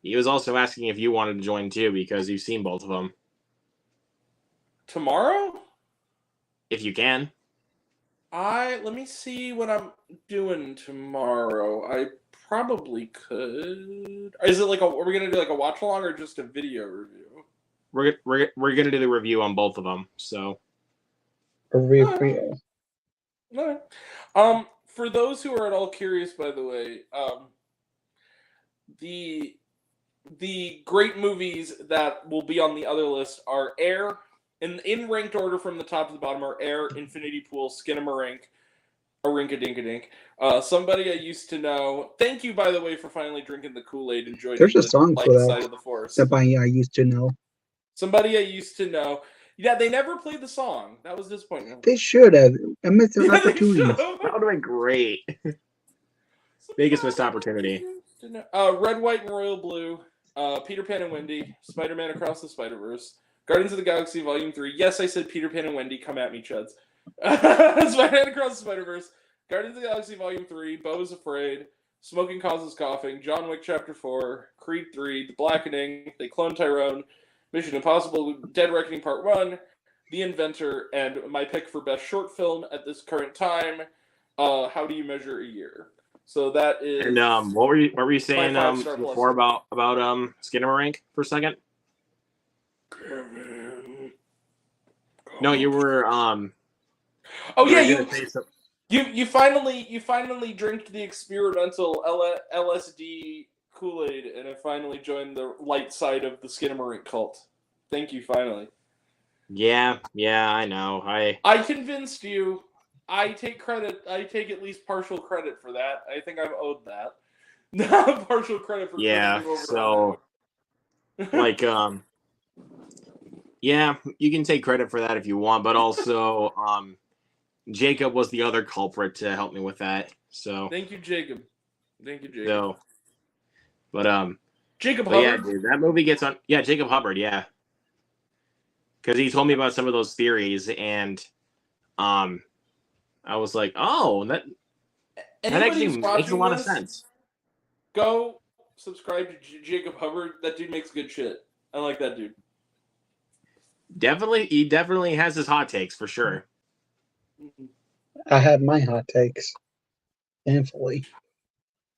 He was also asking if you wanted to join too because you've seen both of them. Tomorrow? If you can. Let me see what I'm doing tomorrow. I probably could. Is it are we gonna do a watch along or just a video review? We're gonna do the review on both of them. So. A review. Okay. For those who are at all curious, by the way, the great movies that will be on the other list are Air, in ranked order from the top to the bottom are Air, Infinity Pool, Skinamarink, A Rink-a-Dink-a-Dink, Somebody I Used to Know. Thank you, by the way, for finally drinking the Kool-Aid and joining There's a the song light for that. side of the force. Somebody I Used to Know. Somebody I Used to Know. Yeah, they never played the song. That was disappointing. They should have. I missed an opportunity. That would have been great. Biggest missed opportunity. Red, White, and Royal Blue. Peter Pan and Wendy. Spider-Man Across the Spider-Verse. Guardians of the Galaxy Volume 3. Yes, I said Peter Pan and Wendy. Come at me, chuds. Spider-Man Across the Spider-Verse. Guardians of the Galaxy Volume 3. Beau is Afraid. Smoking Causes Coughing. John Wick Chapter 4. Creed 3. The Blackening. They Clone Tyrone. Mission Impossible. Dead Reckoning Part 1. The Inventor. And my pick for best short film at this current time. How Do You Measure a Year? So that is. And what were you saying before about Skinamarink for a second? No, you were Oh yeah, you finally drank the experimental LSD Kool-Aid, and I finally joined the light side of the Skinamarink cult. Thank you, finally. Yeah, I know. I convinced you. I take credit. I take at least partial credit for that. I think I'm owed that. Not partial credit for over so Yeah, you can take credit for that if you want, but also Jacob was the other culprit to help me with that. So Thank you, Jacob. Thank you, Jacob. so, but Jacob but yeah, Hubbard. dude, that movie gets on. Yeah, Jacob Hubbard. Yeah, because he told me about some of those theories, and I was like, oh, that Anybody actually who's makes a watching lot of this, sense. go subscribe to Jacob Hubbard. That dude makes good shit. I like that dude. Definitely, he definitely has his hot takes for sure. I have my hot takes. Thankfully.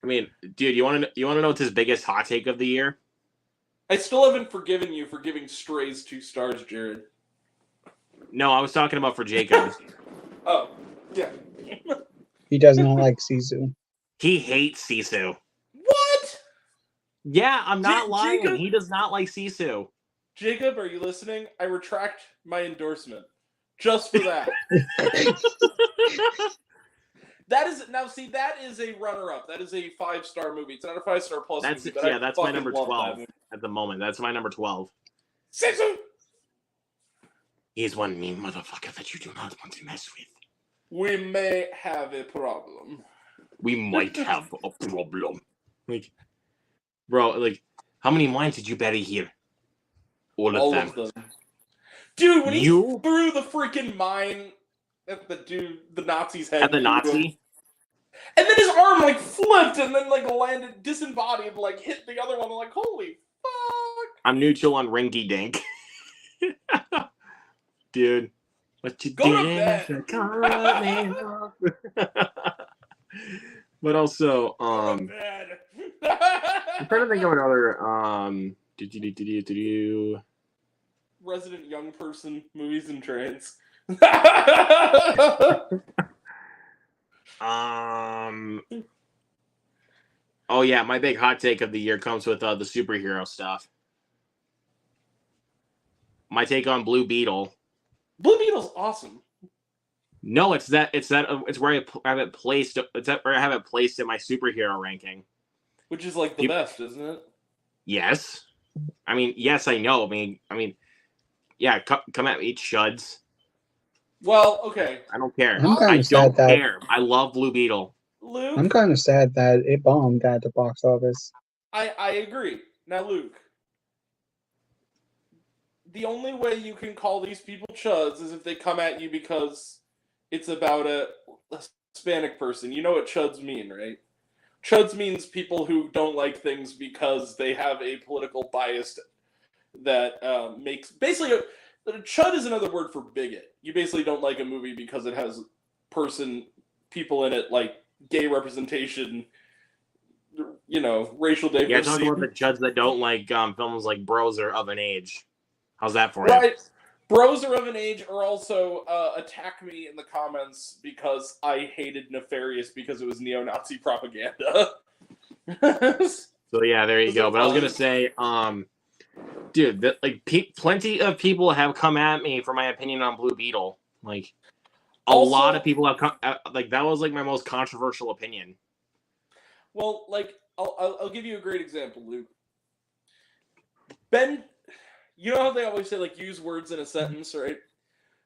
I mean, dude, you want to know what's his biggest hot take of the year? I still haven't forgiven you for giving Strays 2 stars, Jared. No, I was talking about for Jacob. Oh, yeah. He does not like Sisu. He hates Sisu. What? Yeah, I'm not lying. Jacob? He does not like Sisu. Jacob, are you listening? I retract my endorsement. Just for that. That is a runner-up. That is a 5-star movie. It's not a 5-star plus That's movie. But yeah, I that's my fucking number love 12 that at the moment. That's my number 12. Sisu! He's one mean motherfucker that you do not want to mess with. We may have a problem. We might have a problem. Like, bro, like, how many mines did you bury here? All of them. Dude, when he You? threw the freaking mine at the Nazi's head. At the Nazi? And then his arm, like, flipped and then, like, landed disembodied, like, hit the other one. I'm like, holy fuck. I'm neutral on Rinky Dink. Dude. What you Go to doing? bed. But also, Go to bed. I'm trying to think of another, Resident young person, movies and trains. Oh yeah, my big hot take of the year comes with the superhero stuff. My take on Blue Beetle. Blue Beetle's awesome. No, it's where I have it placed. It's where I have it placed in my superhero ranking. Which is like the best, isn't it? Yes. I mean, yes, I know. I mean, yeah, come at me, chuds. Well, okay. I don't care. I don't care. I love Blue Beetle. Luke? I'm kind of sad that it bombed at the box office. I agree. Now, Luke, the only way you can call these people chuds is if they come at you because it's about a Hispanic person. You know what chuds mean, right? Chuds means people who don't like things because they have a political bias that makes... Basically, chud is another word for bigot. You basically don't like a movie because it has people in it, like gay representation, racial diversity. Yeah, talking about the chuds that don't like films like Bros Are of an Age. How's that for Right. you? Bros Are of an Age or also attack me in the comments because I hated Nefarious because it was neo-Nazi propaganda. So yeah, there you go. But I was gonna say, dude, plenty of people have come at me for my opinion on Blue Beetle. Like, a lot of people have come. Like, that was like my most controversial opinion. Well, like, I'll give you a great example, Luke. Ben, you know how they always say, like, use words in a sentence, right?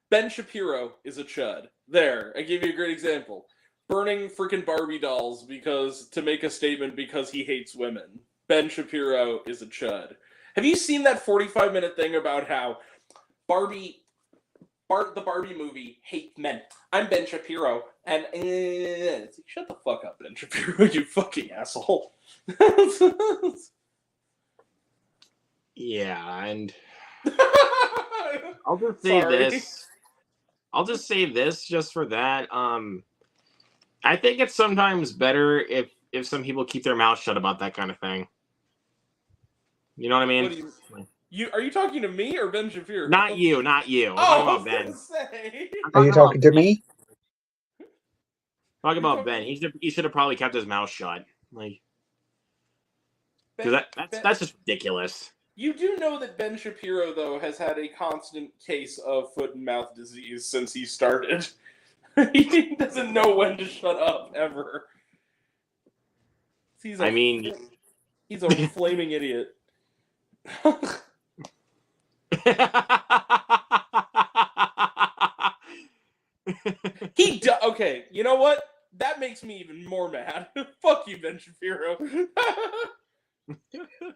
Ben Shapiro is a chud. There, I give you a great example. Burning freaking Barbie dolls to make a statement because he hates women. Ben Shapiro is a chud. Have you seen that 45-minute thing about how the Barbie movie hates men? I'm Ben Shapiro, and shut the fuck up, Ben Shapiro, you fucking asshole. Yeah, and I'll just say this. I'll just say this just for that. I think it's sometimes better if some people keep their mouth shut about that kind of thing. You know what I mean? Are you talking to me or Ben Shapiro? Not you. I'm talking about Ben. Are you talking to me? Talking about Ben. He should have probably kept his mouth shut. Like, because that's just ridiculous. You do know that Ben Shapiro, though, has had a constant case of foot and mouth disease since he started. He doesn't know when to shut up, ever. He's a flaming idiot. Okay, you know what? That makes me even more mad. Fuck you, Ben Shapiro.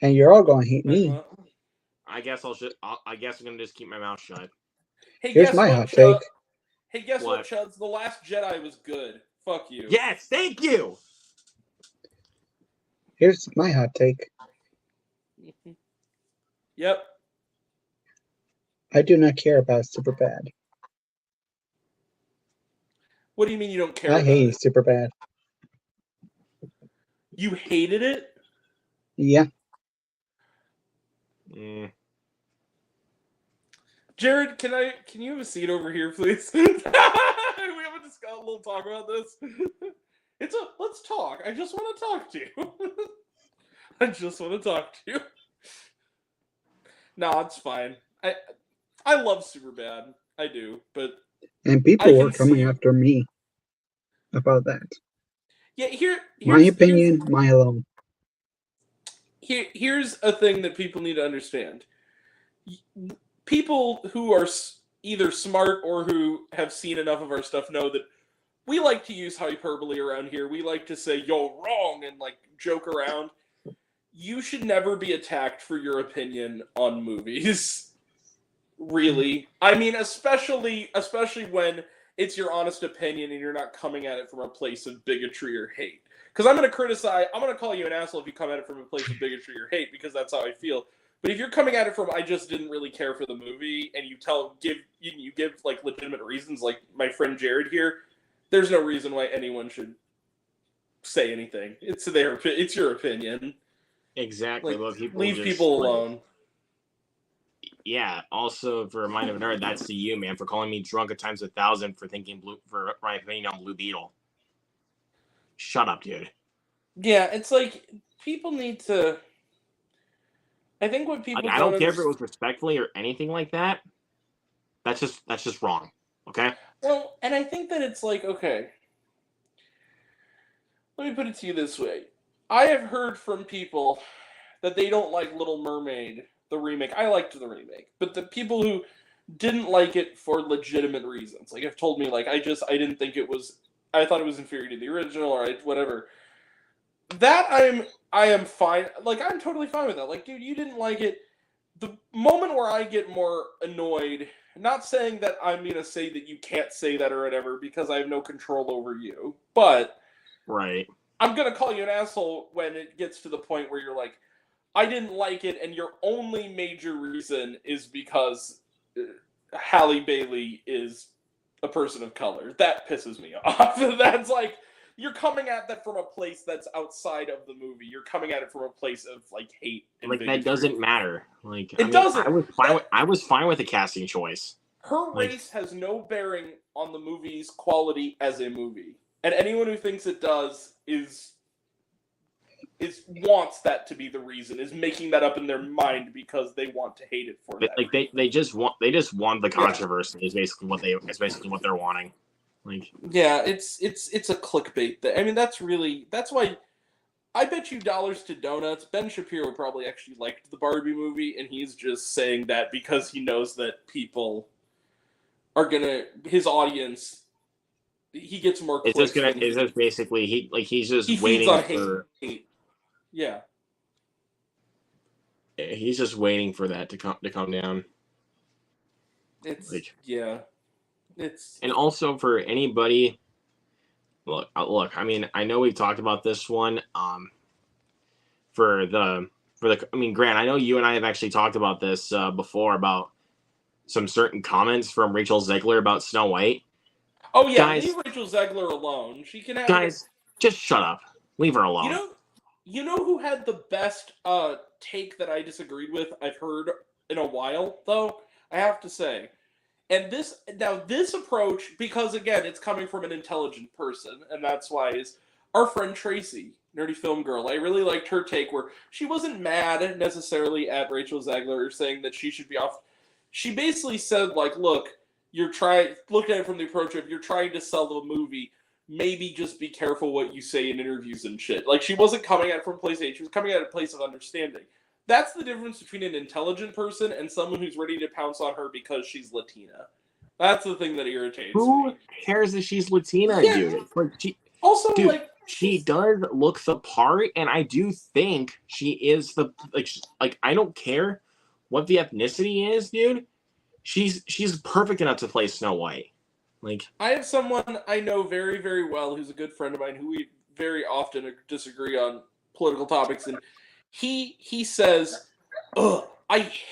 And you're all going to hate me. I guess I guess I'm gonna just keep my mouth shut. Hey, Here's guess my what, hot take. Hey, guess what, What? Chuds? The Last Jedi was good. Fuck you. Yes, thank you. Here's my hot take. Yep. I do not care about Superbad. What do you mean you don't care I about hate it? Superbad. You hated it? Yeah. Jared, can you have a seat over here, please? We haven't just got a little talk about this. Let's talk. I just want to talk to you. I just want to talk to you. No, it's fine. I love Superbad. I do, but And people were coming after me about that. Yeah, my opinion, my alone. Here's a thing that people need to understand. People who are either smart or who have seen enough of our stuff know that we like to use hyperbole around here. We like to say, "You're wrong," and like joke around. You should never be attacked for your opinion on movies. Really. I mean, especially when it's your honest opinion and you're not coming at it from a place of bigotry or hate. Because I'm going to call you an asshole if you come at it from a place of bigotry or hate, because that's how I feel. But if you're coming at it from, I just didn't really care for the movie, and you give like legitimate reasons, like my friend Jared here, there's no reason why anyone should say anything. It's your opinion. Exactly. Like, Well, leave people alone. Yeah. Also, for a mind of a nerd, that's to you, man, for calling me drunk at times 1,000 for my opinion on Blue Beetle. Shut up, dude. Yeah, it's like people need to. I think what people I don't care if it was respectfully or anything like that. That's just wrong. Okay. Well, and I think that it's like, okay, let me put it to you this way. I have heard from people that they don't like Little Mermaid, the remake. I liked the remake, but the people who didn't like it for legitimate reasons, like have told me, like, I didn't think it was. I thought it was inferior to the original, or whatever. That I am fine. Like, I'm totally fine with that. Like, dude, you didn't like it. The moment where I get more annoyed, not saying that I'm going to say that you can't say that or whatever, because I have no control over you, but right, I'm going to call you an asshole when it gets to the point where you're like, I didn't like it, and your only major reason is because Halle Bailey is a person of color. That pisses me off. That's like, you're coming at that from a place that's outside of the movie. You're coming at it from a place of like hate and like bigotry. That doesn't matter. Like, it doesn't. I was fine with the casting choice. Her race has no bearing on the movie's quality as a movie, and anyone who thinks it does is wants that to be the reason, is making that up in their mind because they want to hate it for that. Like they just want the controversy. Is basically what they're wanting. Like, yeah, it's a clickbait thing. I mean, that's why I bet you dollars to donuts Ben Shapiro probably actually liked the Barbie movie, and he's just saying that because he knows that people are gonna, his audience, he gets more clicks. Is this basically he's just waiting for hate. Yeah. He's just waiting for that to come down. It's like, yeah. And also for anybody, look. I mean, I know we've talked about this one. I mean, Grant, I know you and I have actually talked about this before about some certain comments from Rachel Zegler about Snow White. Oh yeah, guys, leave Rachel Zegler alone. She can have. Guys, just shut up. Leave her alone. You know who had the best take that I disagreed with I've heard in a while, though? I have to say. And this approach, because again, it's coming from an intelligent person, and that's why is our friend Tracy, Nerdy Film Girl. I really liked her take where she wasn't mad necessarily at Rachel Zegler or saying that she should be off. She basically said, like, look at it from the approach of, you're trying to sell the movie. Maybe just be careful what you say in interviews and shit. Like, she wasn't coming at it from a place of hate. She was coming at a place of understanding. That's the difference between an intelligent person and someone who's ready to pounce on her because she's Latina. That's the thing that irritates Who me. cares if she's Latina, Yeah. dude? Like, Also, dude, like, she does look the part, and I do think she is the like. I don't care what the ethnicity is, dude. She's perfect enough to play Snow White. Like, I have someone I know very, very well who's a good friend of mine who we very often disagree on political topics, and he says, "Ugh,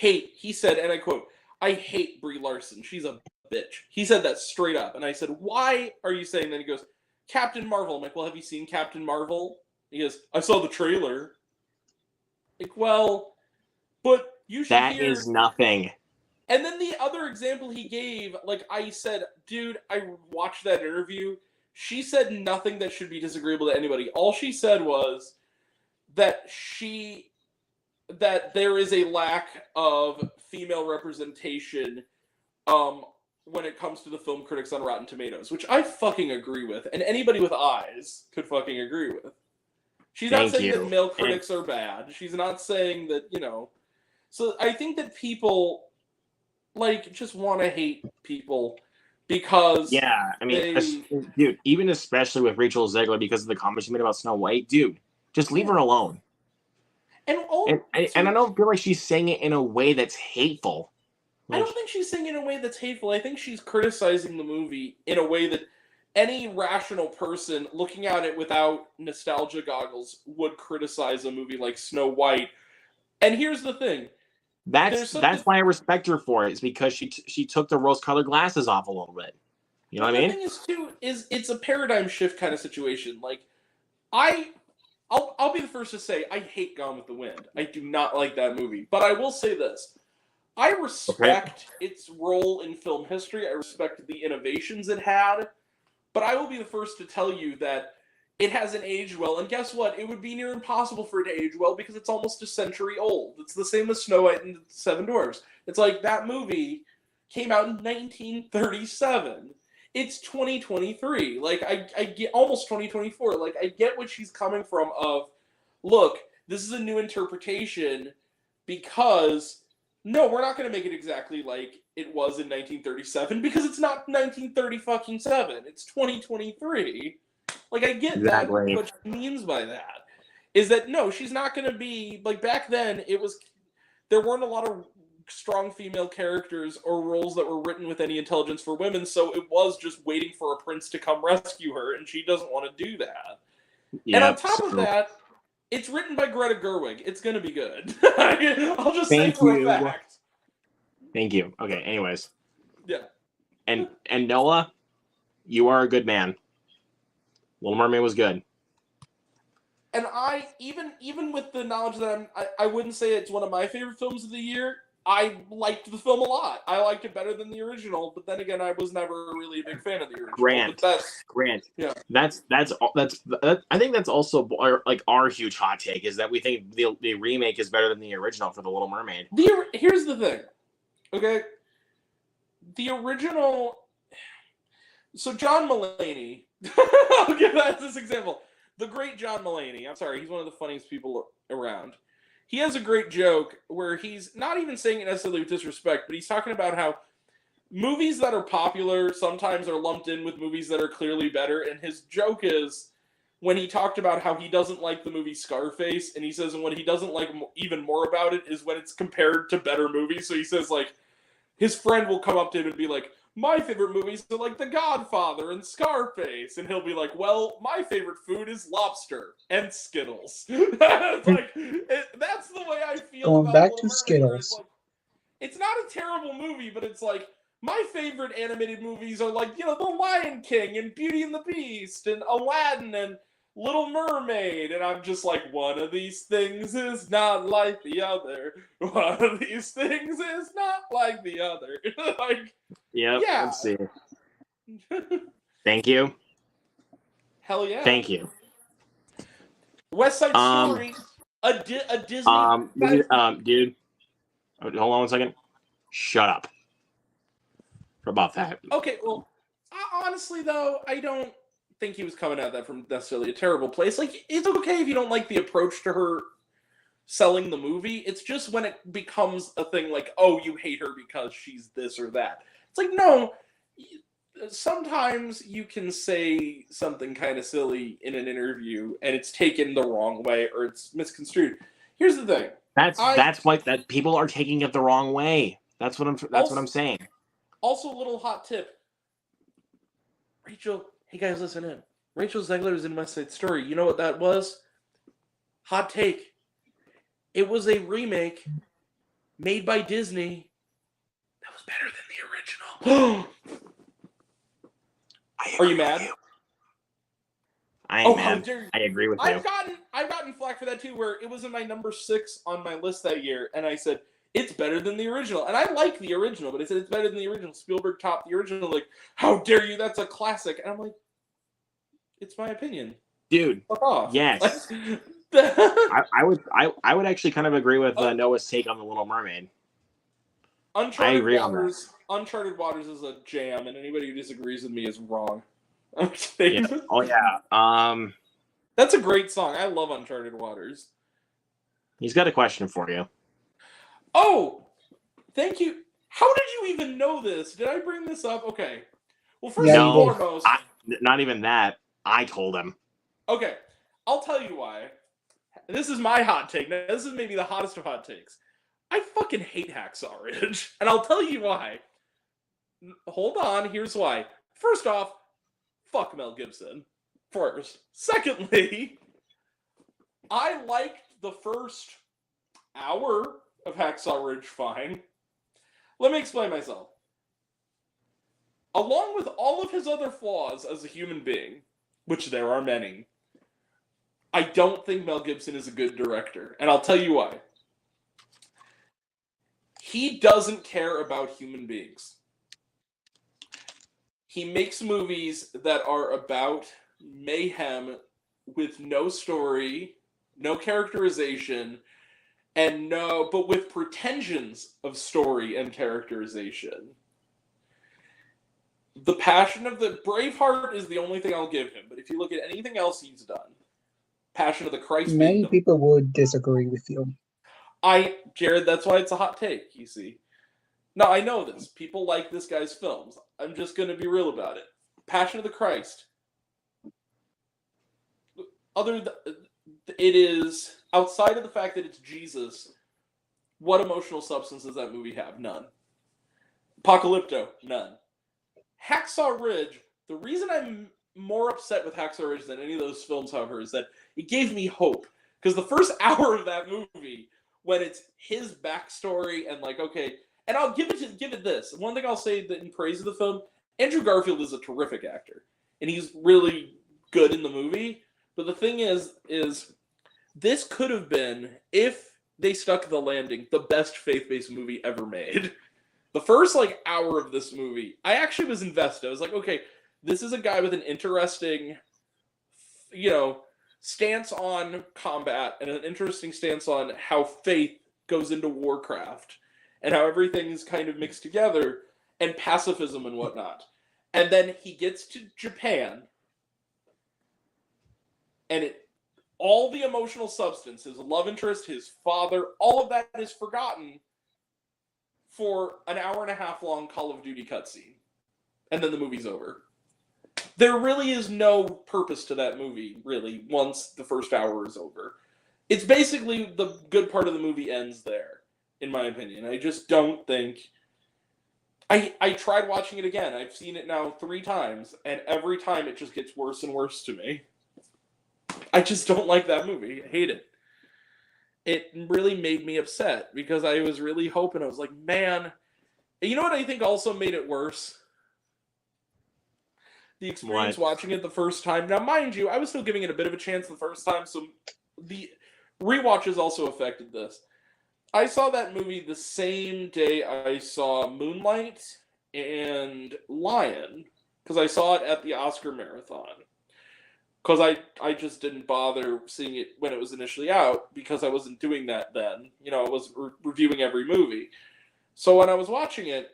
he said, and I quote, I hate Brie Larson. She's a bitch." He said that straight up, and I said, "Why are you saying that?" He goes, "Captain Marvel." I'm like, "Well, have you seen Captain Marvel?" He goes, "I saw the trailer." Like, well, but you should that hear. is nothing. And then the other example he gave, like I said, dude, I watched that interview. She said nothing that should be disagreeable to anybody. All she said was that that there is a lack of female representation when it comes to the film critics on Rotten Tomatoes, which I fucking agree with, and anybody with eyes could fucking agree with. She's not saying that male critics are bad. She's not saying that, you know. So I think that people like just want to hate people because Yeah, I mean, dude, even especially with Rachel Zegler because of the comments she made about Snow White, dude, just leave her alone. And I don't feel like she's saying it in a way that's hateful. I don't think she's saying it in a way that's hateful. I think she's criticizing the movie in a way that any rational person looking at it without nostalgia goggles would criticize a movie like Snow White. And here's the thing. That's why I respect her for it. Is because she took the rose-colored glasses off a little bit. You know what I mean? The thing is too is it's a paradigm shift kind of situation. Like I'll be the first to say I hate Gone with the Wind. I do not like that movie. But I will say this. I respect its role in film history. I respect the innovations it had. But I will be the first to tell you that it hasn't aged well. And guess what? It would be near impossible for it to age well because it's almost a century old. It's the same as Snow White and the Seven Dwarfs. It's like that movie came out in 1937. It's 2023. Like, I get almost 2024. Like, I get what she's coming from of, look, this is a new interpretation because, no, we're not going to make it exactly like it was in 1937 because it's not 1937. It's 2023. Like, I get that. What she means by that is that, no, she's not going to be, like, back then, there weren't a lot of strong female characters or roles that were written with any intelligence for women, so it was just waiting for a prince to come rescue her, and she doesn't want to do that. Yep, and on top of that, it's written by Greta Gerwig. It's going to be good. I'll just say for a fact. Thank you. Okay, anyways. Yeah. And Noah, you are a good man. Little Mermaid was good. And I, even with the knowledge that I wouldn't say it's one of my favorite films of the year, I liked the film a lot. I liked it better than the original, but then again, I was never really a big fan of the original. Grant. Yeah. That's I think that's also like our huge hot take is that we think the remake is better than the original for The Little Mermaid. Here's the thing. Okay? The original... So John Mulaney... I'll give that as this example. The great John Mulaney. I'm sorry, he's one of the funniest people around. He has a great joke where he's not even saying it necessarily with disrespect, but he's talking about how movies that are popular sometimes are lumped in with movies that are clearly better. And his joke is when he talked about how he doesn't like the movie Scarface, and he says, and what he doesn't like even more about it is when it's compared to better movies. So he says, like, his friend will come up to him and be like, my favorite movies are like The Godfather and Scarface. And he'll be like, well, my favorite food is lobster and Skittles. It's like, that's the way I feel Going about back Little to Mermaid, Skittles. it's not a terrible movie, but it's like, my favorite animated movies are like, you know, The Lion King and Beauty and the Beast and Aladdin and Little Mermaid, and I'm just like, one of these things is not like the other. One of these things is not like the other. Like, yep, yeah. Let's see. Thank you. Hell yeah. Thank you. West Side Story, a Disney. Dude, hold on 1 second. Shut up. About that. Okay, well, honestly though, I don't think he was coming at that from necessarily a terrible place. Like, it's okay if you don't like the approach to her selling the movie. It's just when it becomes a thing like, oh, you hate her because she's this or that. It's like, no, sometimes you can say something kind of silly in an interview and it's taken the wrong way or it's misconstrued. Here's the thing. That's why that people are taking it the wrong way. That's what I'm saying. Also, a little hot tip. Rachel, hey guys, listen in. Rachel Zegler is in West Side Story. You know what that was? Hot take. It was a remake made by Disney that was better than the original. Are you mad? I ain't mad. I agree with you. I've gotten flack for that too, where it was in my number 6 on my list that year, and I said, it's better than the original. And I like the original, but I said it's better than the original. Spielberg topped the original. Like, how dare you? That's a classic. And I'm like, it's my opinion. Dude. Fuck off. Yes. I would actually kind of agree with Noah's take on The Little Mermaid. Uncharted Waters is a jam, and anybody who disagrees with me is wrong. I'm kidding. Yeah. Oh yeah. That's a great song. I love Uncharted Waters. He's got a question for you. Oh, thank you. How did you even know this? Did I bring this up? Okay. Well, first and foremost, not even that. I told him. Okay, I'll tell you why. This is my hot take. Now, this is maybe the hottest of hot takes. I fucking hate Hacksaw Ridge, and I'll tell you why. Hold on, here's why. First off, fuck Mel Gibson. First. Secondly, I liked the first hour of Hacksaw Ridge fine. Let me explain myself. Along with all of his other flaws as a human being, which there are many, I don't think Mel Gibson is a good director. And I'll tell you why. He doesn't care about human beings. He makes movies that are about mayhem with no story, no characterization, but with pretensions of story and characterization. The passion of the Braveheart is the only thing I'll give him, but if you look at anything else he's done, Passion of the Christ. Many people would disagree with you. Jared, that's why it's a hot take, you see. No, I know this. People like this guy's films. I'm just going to be real about it. Passion of the Christ. It is, outside of the fact that it's Jesus, what emotional substance does that movie have? None. Apocalypto? None. Hacksaw Ridge, the reason I'm more upset with Hacksaw Ridge than any of those films, however, is that it gave me hope. Because the first hour of that movie, when it's his backstory and like, okay, and I'll give it this. One thing I'll say that in praise of the film, Andrew Garfield is a terrific actor. And he's really good in the movie. But the thing is this could have been, if they stuck the landing, the best faith-based movie ever made. The first hour of this movie, I actually was invested. I was like, okay, this is a guy with an interesting, stance on combat and an interesting stance on how faith goes into Warcraft and how everything's kind of mixed together and pacifism and whatnot. And then he gets to Japan and all the emotional substance, his love interest, his father, all of that is forgotten for an hour and a half long Call of Duty cutscene. And then the movie's over. There really is no purpose to that movie, really, once the first hour is over. It's basically the good part of the movie ends there, in my opinion. I just don't think... I tried watching it again. I've seen it now 3 times, and every time it just gets worse and worse to me. I just don't like that movie. I hate it. It really made me upset, because I was really hoping. I was like, man... You know what I think also made it worse? The experience watching it the first time. Now, mind you, I was still giving it a bit of a chance the first time, so the rewatches also affected this. I saw that movie the same day I saw Moonlight and Lion, because I saw it at the Oscar Marathon. Because I just didn't bother seeing it when it was initially out, because I wasn't doing that then. I was reviewing every movie. So when I was watching it,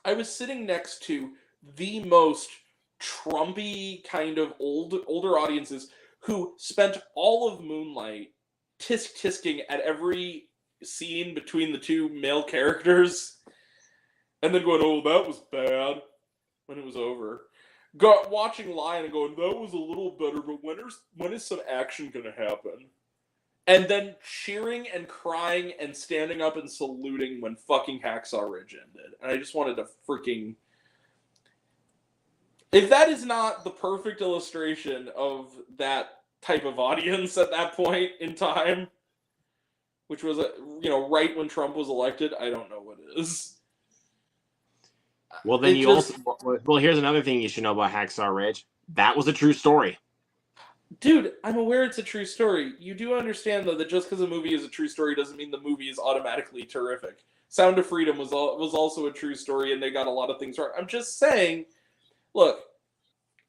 I was sitting next to the most Trumpy kind of older audiences who spent all of Moonlight tisk-tisking at every scene between the two male characters, and then going, "Oh, that was bad," when it was over. Watching Lion and going, "That was a little better, but when is some action going to happen?" And then cheering and crying and standing up and saluting when fucking Hacksaw Ridge ended. And I just wanted to freaking... If that is not the perfect illustration of that type of audience at that point in time, which was, right when Trump was elected, I don't know what is. Well, then well, here's another thing you should know about Hacksaw Ridge. That was a true story. Dude, I'm aware it's a true story. You do understand, though, that just because a movie is a true story doesn't mean the movie is automatically terrific. Sound of Freedom was also a true story, and they got a lot of things right. I'm just saying, look,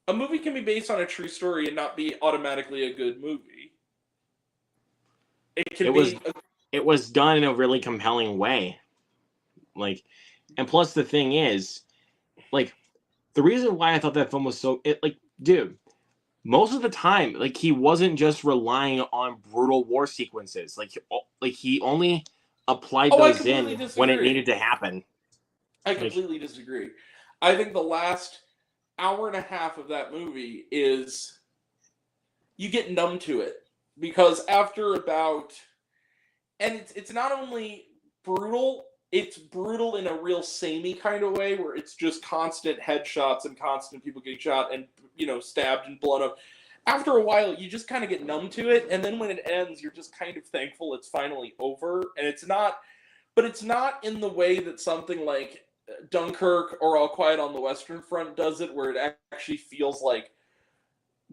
a movie can be based on a true story and not be automatically a good movie. It was done in a really compelling way. And plus the thing is, the reason why I thought that film was so... dude... Most of the time, he wasn't just relying on brutal war sequences. He only applied those in when it needed to happen. I completely disagree. I think the last hour and a half of that movie is... You get numb to it. Because after about... And it's not only brutal, it's brutal in a real samey kind of way, where it's just constant headshots and constant people getting shot and, stabbed and blown up. After a while, you just kind of get numb to it, and then when it ends, you're just kind of thankful it's finally over. And it's not in the way that something like Dunkirk or All Quiet on the Western Front does it, where it actually feels like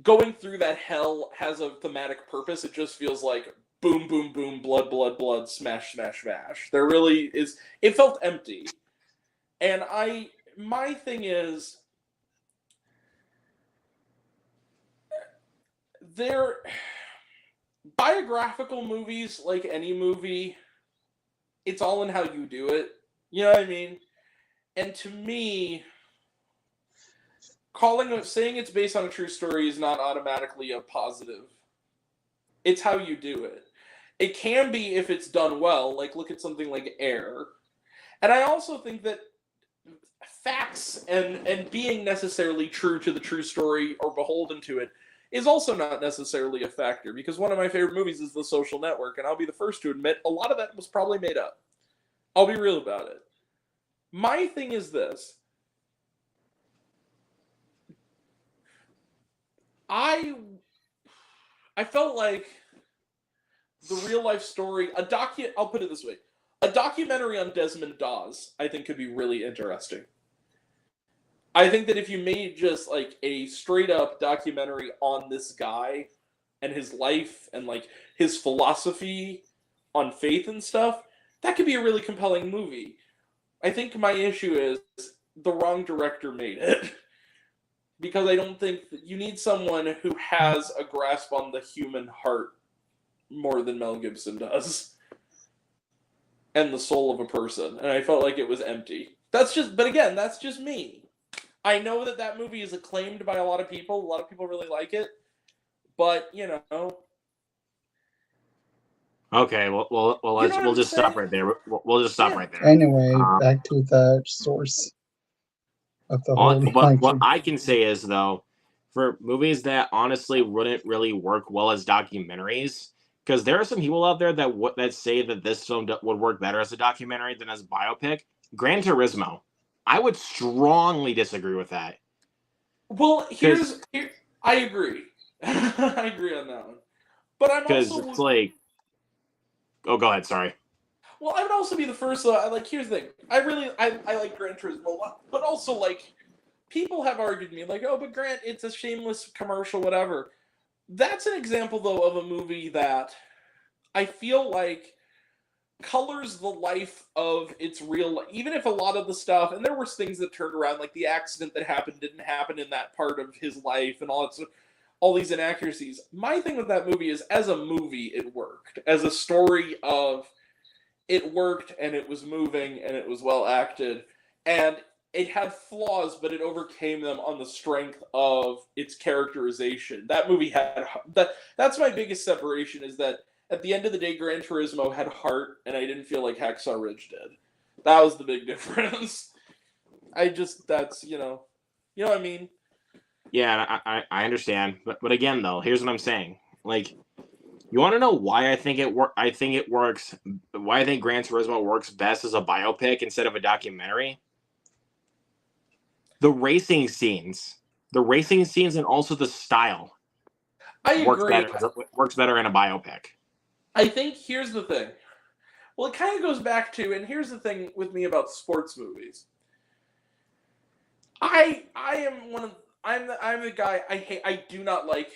going through that hell has a thematic purpose. It just feels like boom, boom, boom, blood, blood, blood, smash, smash, smash. There really is... It felt empty. And my thing is... Biographical movies, like any movie, it's all in how you do it. You know what I mean? And to me, saying it's based on a true story is not automatically a positive. It's how you do it. It can be if it's done well, look at something like Air. And I also think that facts and being necessarily true to the true story or beholden to it is also not necessarily a factor, because one of my favorite movies is The Social Network, and I'll be the first to admit a lot of that was probably made up. I'll be real about it. My thing is this. I felt like the real life story, I'll put it this way. A documentary on Desmond Dawes, I think, could be really interesting. I think that if you made just a straight up documentary on this guy and his life and his philosophy on faith and stuff, that could be a really compelling movie. I think my issue is the wrong director made it. Because I don't think that you need someone who has a grasp on the human heart more than Mel Gibson does. And the soul of a person. And I felt like it was empty. But again, that's just me. I know that movie is acclaimed by a lot of people. A lot of people really like it. But, Okay, we'll just stop right there. We'll just stop right there. Anyway, back to the source of the whole... What I can say is, though, for movies that honestly wouldn't really work well as documentaries, because there are some people out there that say that this film would work better as a documentary than as a biopic. Gran Turismo. I would strongly disagree with that. Well, I agree. I agree on that one. But I'm also... Because it's Oh, go ahead, sorry. Well, I would also be the first, here's the thing. I like Gran Turismo a lot, but also, people have argued to me, oh, but Grant, it's a shameless commercial, whatever. That's an example, though, of a movie that I feel like colors the life of its real life. Even if a lot of the stuff, and there were things that turned around, like the accident that happened didn't happen in that part of his life and all that stuff, all these inaccuracies. My thing with that movie is, as a movie, it worked. As a story it worked, and it was moving, and it was well acted. And it had flaws, but it overcame them on the strength of its characterization. That movie had... That's my biggest separation, is that at the end of the day, Gran Turismo had heart, and I didn't feel like Hacksaw Ridge did. That was the big difference. That's, you know what I mean? Yeah, I understand, but again though, here's what I'm saying. Like, you want to know why I think it works. Why I think Gran Turismo works best as a biopic instead of a documentary. The racing scenes, and also the style I agree. Works better in a biopic. I think here's the thing. Well, it kind of goes back to, and here's the thing with me about sports movies. I'm the guy. I do not like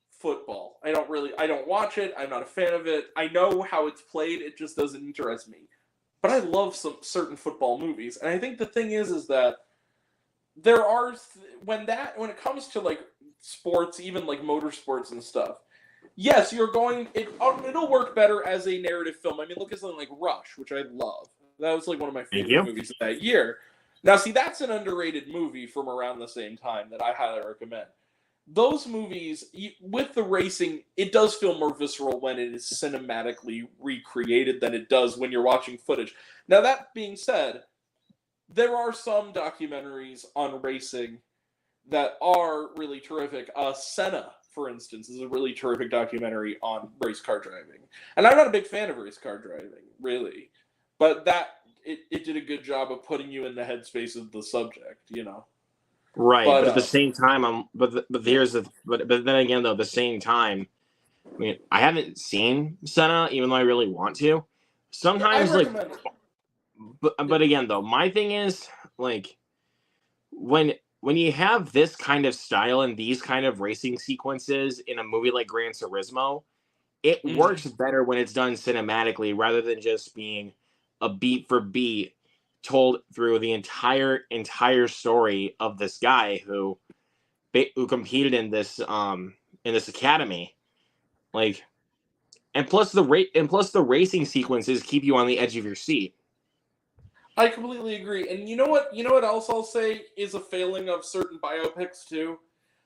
football. I don't watch it. I'm not a fan of it. I know how it's played. It just doesn't interest me. But I love some certain football movies, and I think the thing is that there are when it comes to like sports, even like motorsports and stuff. Yes, it'll work better as a narrative film. I mean, look at something like Rush, which I love. That was like one of my favorite movies of that year. Now, see, that's an underrated movie from around the same time that I highly recommend. Those movies, with the racing, it does feel more visceral when it is cinematically recreated than it does when you're watching footage. Now, that being said, there are some documentaries on racing that are really terrific. Senna, for instance, is a really terrific documentary on race car driving. And I'm not a big fan of race car driving, really. But it did a good job of putting you in the headspace of the subject, you know. Right, but at the same time, but then again, though, at the same time, I mean, I haven't seen Senna, even though I really want to. Sometimes, but again, though, my thing is like when you have this kind of style and these kind of racing sequences in a movie like Gran Turismo, it works better when it's done cinematically rather than just being a beat for beat told through the entire story of this guy who competed in this academy, like, and plus the racing sequences keep you on the edge of your seat. I completely agree. And you know what else I'll say is a failing of certain biopics too,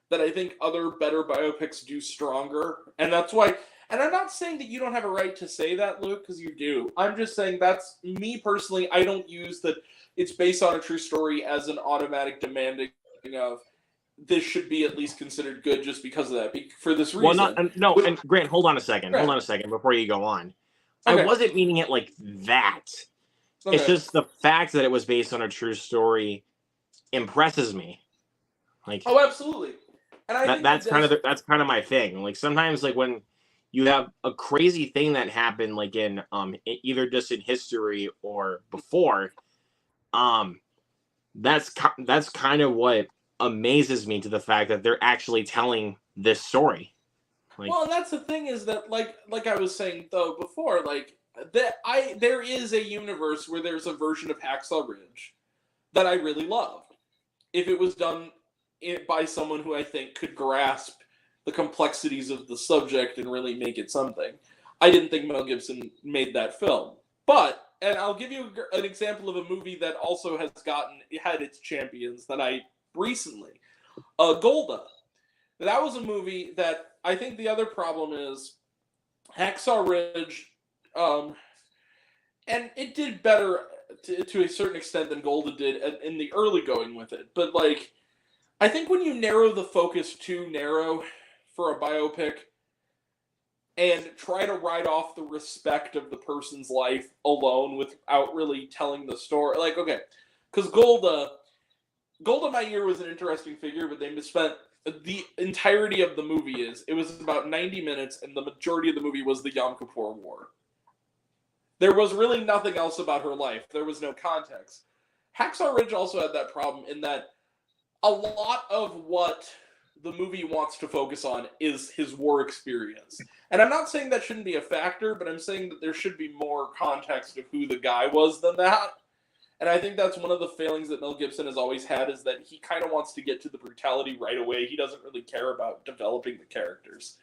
that I think other better biopics do stronger. And that's why, and I'm not saying that you don't have a right to say that, Luke, because you do. I'm just saying that's me personally. I don't use that it's based on a true story as an automatic demanding of this should be at least considered good just because of that. For this reason. Well, and Grant, hold on a second. Hold on a second before you go on. Okay. I wasn't meaning it like that. Okay. It's just the fact that it was based on a true story impresses me. Like, oh, absolutely. And that's kind of my thing. Like sometimes, like when you have a crazy thing that happened, like in either just in history or before, that's kind of what amazes me to the fact that they're actually telling this story. Like, well, and that's the thing is that like I was saying though before, like there is a universe where there's a version of Hacksaw Ridge that I really love. If it was done by someone who I think could grasp the complexities of the subject and really make it something. I didn't think Mel Gibson made that film. But, and I'll give you an example of a movie that also had its champions that I recently, Golda. That was a movie that I think the other problem is Hacksaw Ridge, and it did better to a certain extent than Golda did in the early going with it. But like, I think when you narrow the focus too narrow for a biopic and try to write off the respect of the person's life alone without really telling the story, like, okay, because Golda Meir was an interesting figure, but they spent the entirety of the movie it was about 90 minutes, and the majority of the movie was the Yom Kippur War. There was really nothing else about her life. There was no context. Hacksaw Ridge also had that problem in that a lot of what the movie wants to focus on is his war experience. And I'm not saying that shouldn't be a factor, but I'm saying that there should be more context of who the guy was than that. And I think that's one of the failings that Mel Gibson has always had, is that he kind of wants to get to the brutality right away. He doesn't really care about developing the characters.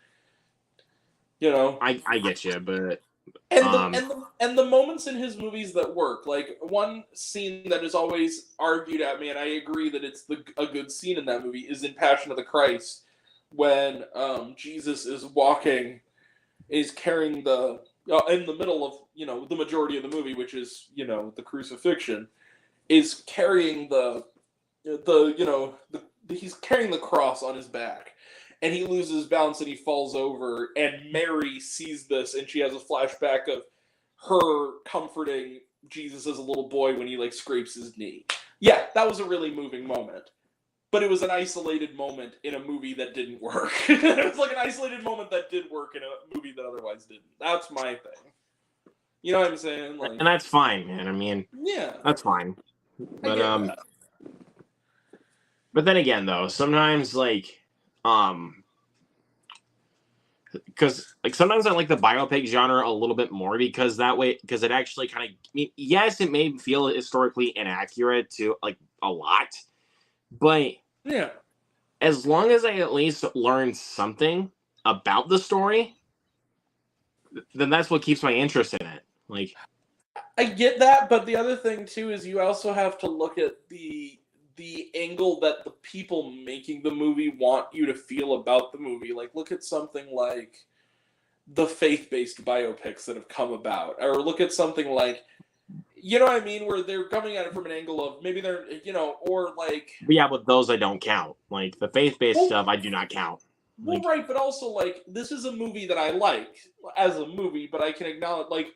You know? I get you, but... And the moments in his movies that work, like one scene that is always argued at me, and I agree that it's a good scene in that movie, is in Passion of the Christ, when Jesus is walking is carrying the in the middle of the majority of the movie, which is the crucifixion, is carrying he's carrying the cross on his back, and he loses balance and he falls over, and Mary sees this and she has a flashback of her comforting Jesus as a little boy when he like scrapes his knee. Yeah, that was a really moving moment. But it was an isolated moment in a movie that didn't work. It was like an isolated moment that did work in a movie that otherwise didn't. That's my thing. You know what I'm saying? Like, and that's fine, man. I mean, yeah, that's fine. I But get that. but then again, though, sometimes because like sometimes I like the biopic genre a little bit more because it actually kind of, yes, it may feel historically inaccurate to like a lot, but Yeah. as long as I at least learn something about the story, then that's what keeps my interest in it. Like, I get that, but the other thing too is you also have to look at the angle that the people making the movie want you to feel about the movie. Like, look at something like the faith-based biopics that have come about, or look at something like, you know what I mean, where they're coming at it from an angle of maybe they're, or like, but yeah, but those I don't count. Like the faith-based well, stuff, I do not count. well, Like, right, but also like this is a movie that I like as a movie, but I can acknowledge like,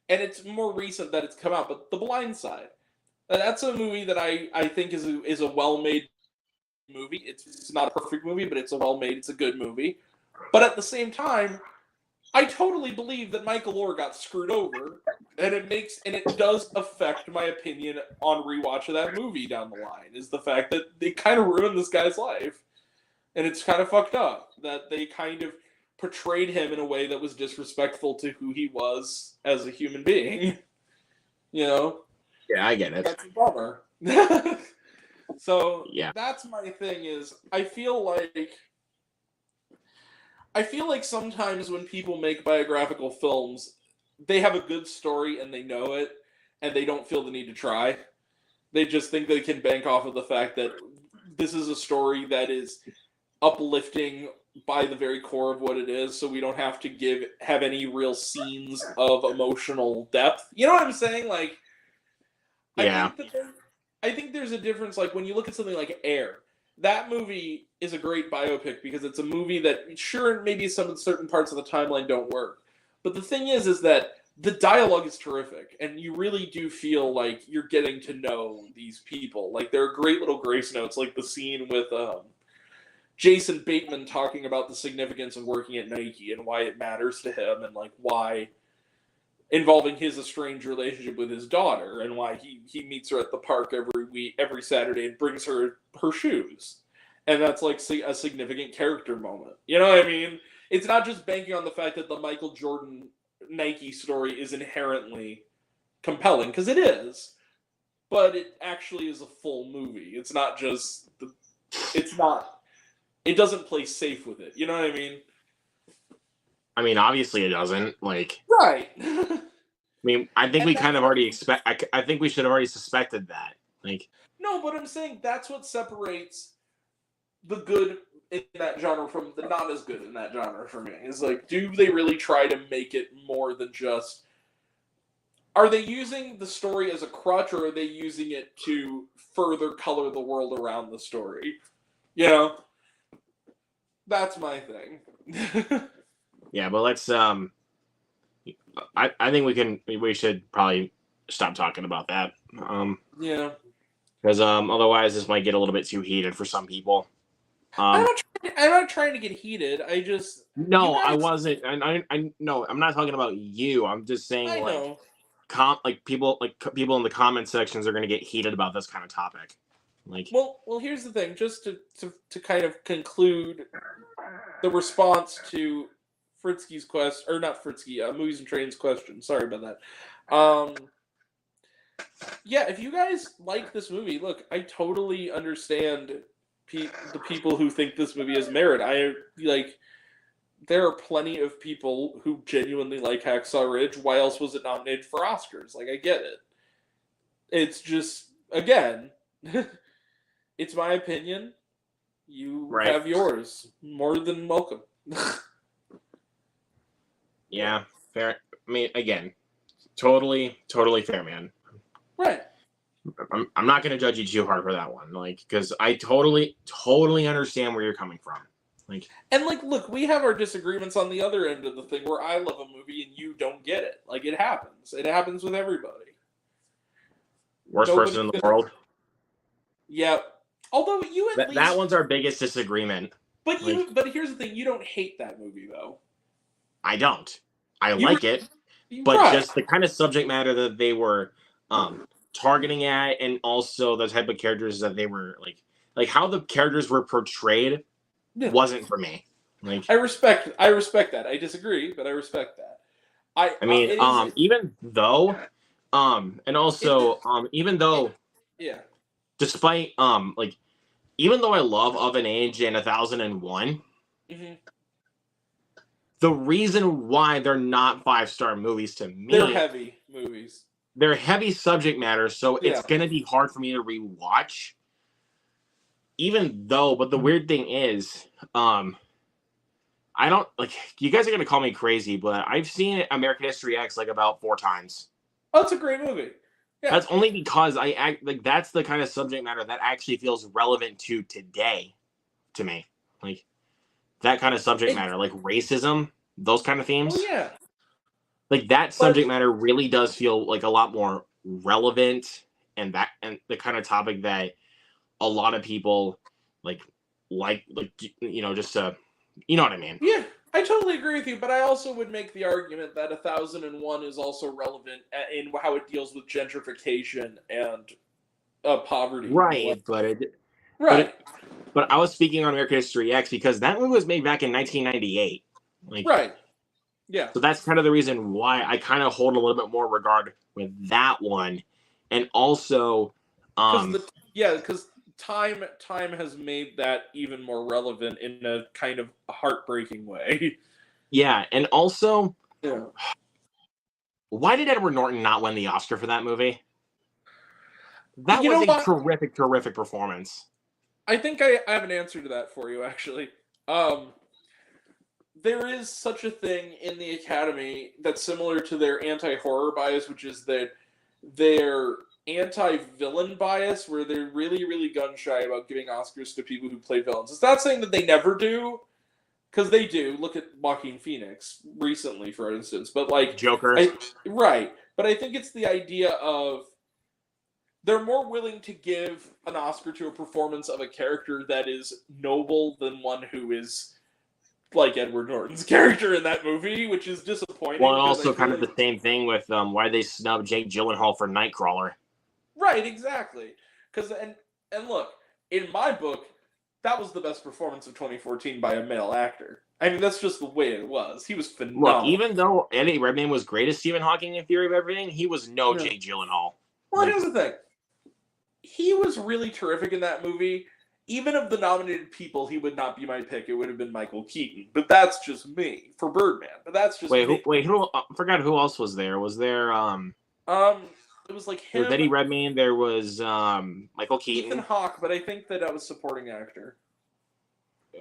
and it's more recent that it's come out. But The Blind Side, that's a movie that I think is a well-made movie. It's not a perfect movie, but it's it's a good movie. But at the same time, I totally believe that Michael Orr got screwed over, and it does affect my opinion on rewatch of that movie down the line. Is the fact that they kind of ruined this guy's life, and it's kind of fucked up that they kind of portrayed him in a way that was disrespectful to who he was as a human being. yeah, I get it. That's a bummer. So Yeah, that's my thing. Is I feel like sometimes when people make biographical films, they have a good story and they know it, and they don't feel the need to try. They just think they can bank off of the fact that this is a story that is uplifting by the very core of what it is, so we don't have to have any real scenes of emotional depth. You know what I'm saying? Like, yeah. I think there's a difference. Like when you look at something like Air, that movie is a great biopic because it's a movie that, sure, maybe some certain parts of the timeline don't work, but the thing is that the dialogue is terrific, and you really do feel like you're getting to know these people. Like there are great little grace notes, like the scene with Jason Bateman talking about the significance of working at Nike and why it matters to him, and like why involving his estranged relationship with his daughter, and why he meets her at the park every Saturday and brings her shoes. And that's like a significant character moment. You know what I mean? It's not just banking on the fact that the Michael Jordan Nike story is inherently compelling, because it is, but it actually is a full movie. It's not just it doesn't play safe with it. You know what I mean? I mean, obviously it doesn't. Like, Right. I mean, I think we kind of already I think we should have already suspected that. Like, no, but I'm saying that's what separates the good in that genre from the not as good in that genre for me. Is like, do they really try to make it more than just? Are they using the story as a crutch, or are they using it to further color the world around the story? You know, that's my thing. yeah, but let's I think we should probably stop talking about that. Yeah. Because otherwise this might get a little bit too heated for some people. I'm not trying to get heated. I just no, I wasn't. I no, I'm not talking about you. I'm just saying I know. People in the comment sections are going to get heated about this kind of topic. Like, Well, here's the thing. Just to kind of conclude the response to Fritzky's question, or not Fritzky, Movies and Trains question. Sorry about that. Yeah, if you guys like this movie, look, I totally understand the people who think this movie has merit. There are plenty of people who genuinely like Hacksaw Ridge. Why else was it nominated for Oscars? Like, I get it. It's just, again, it's my opinion. You right. have yours. More than welcome. Yeah, fair. I mean, again, totally fair, man. Right. I'm not going to judge you too hard for that one, like, because I totally understand where you're coming from. Like, and like, look, we have our disagreements on the other end of the thing where I love a movie and you don't get it. Like, it happens. It happens with everybody. Worst person in the world. Yeah. Although you at least that one's our biggest disagreement. But but here's the thing: you don't hate that movie, though. I don't. I like it, but just the kind of subject matter that they were targeting at, and also the type of characters that they were like how the characters were portrayed wasn't for me. Like, I respect that. I disagree, but I respect that. I mean, even though, and also, even though, yeah, despite, like, even though I love Of an Age and 1001, the reason why they're not 5-star movies to me, they're heavy movies. They're heavy subject matter, so it's gonna be hard for me to rewatch. Even though, but the weird thing is, I don't like. You guys are gonna call me crazy, but I've seen American History X like about 4 times. Oh, it's a great movie. Yeah. That's only because I act like that's the kind of subject matter that actually feels relevant to today, to me. Like that kind of subject matter, like racism, those kind of themes. Oh yeah. Like that subject matter really does feel like a lot more relevant, and the kind of topic that a lot of people like you know, just you know what I mean. Yeah, I totally agree with you, but I also would make the argument that 1001 is also relevant in how it deals with gentrification and poverty. Right, but I was speaking on American History X because that movie was made back in 1998. Like, right. Yeah. So that's kind of the reason why I kind of hold a little bit more regard with that one, and also, because time has made that even more relevant in a kind of heartbreaking way. Yeah, and also, why did Edward Norton not win the Oscar for that movie? That was a terrific performance. I think I have an answer to that for you, actually. There is such a thing in the Academy that's similar to their anti-horror bias, which is that their anti-villain bias, where they're really, really gun-shy about giving Oscars to people who play villains. It's not saying that they never do, because they do. Look at Joaquin Phoenix recently, for instance. But like Joker. Right. But I think it's the idea of they're more willing to give an Oscar to a performance of a character that is noble than one who is like Edward Norton's character in that movie, which is disappointing. Well, and also kind of the same thing with why they snubbed Jake Gyllenhaal for Nightcrawler. Right, exactly. Because and look, in my book, that was the best performance of 2014 by a male actor. I mean, that's just the way it was. He was phenomenal. Look, even though Eddie Redmayne was great as Stephen Hawking in Theory of Everything, he was no Jake Gyllenhaal. Well, here's the thing. He was really terrific in that movie. Even of the nominated people, he would not be my pick. It would have been Michael Keaton. But that's just me for Birdman. But that's just me. Who? I forgot who else was there. Was there? It was like him. There was Eddie Redmayne. There was Michael Keaton. Ethan Hawke, but I think that was supporting actor.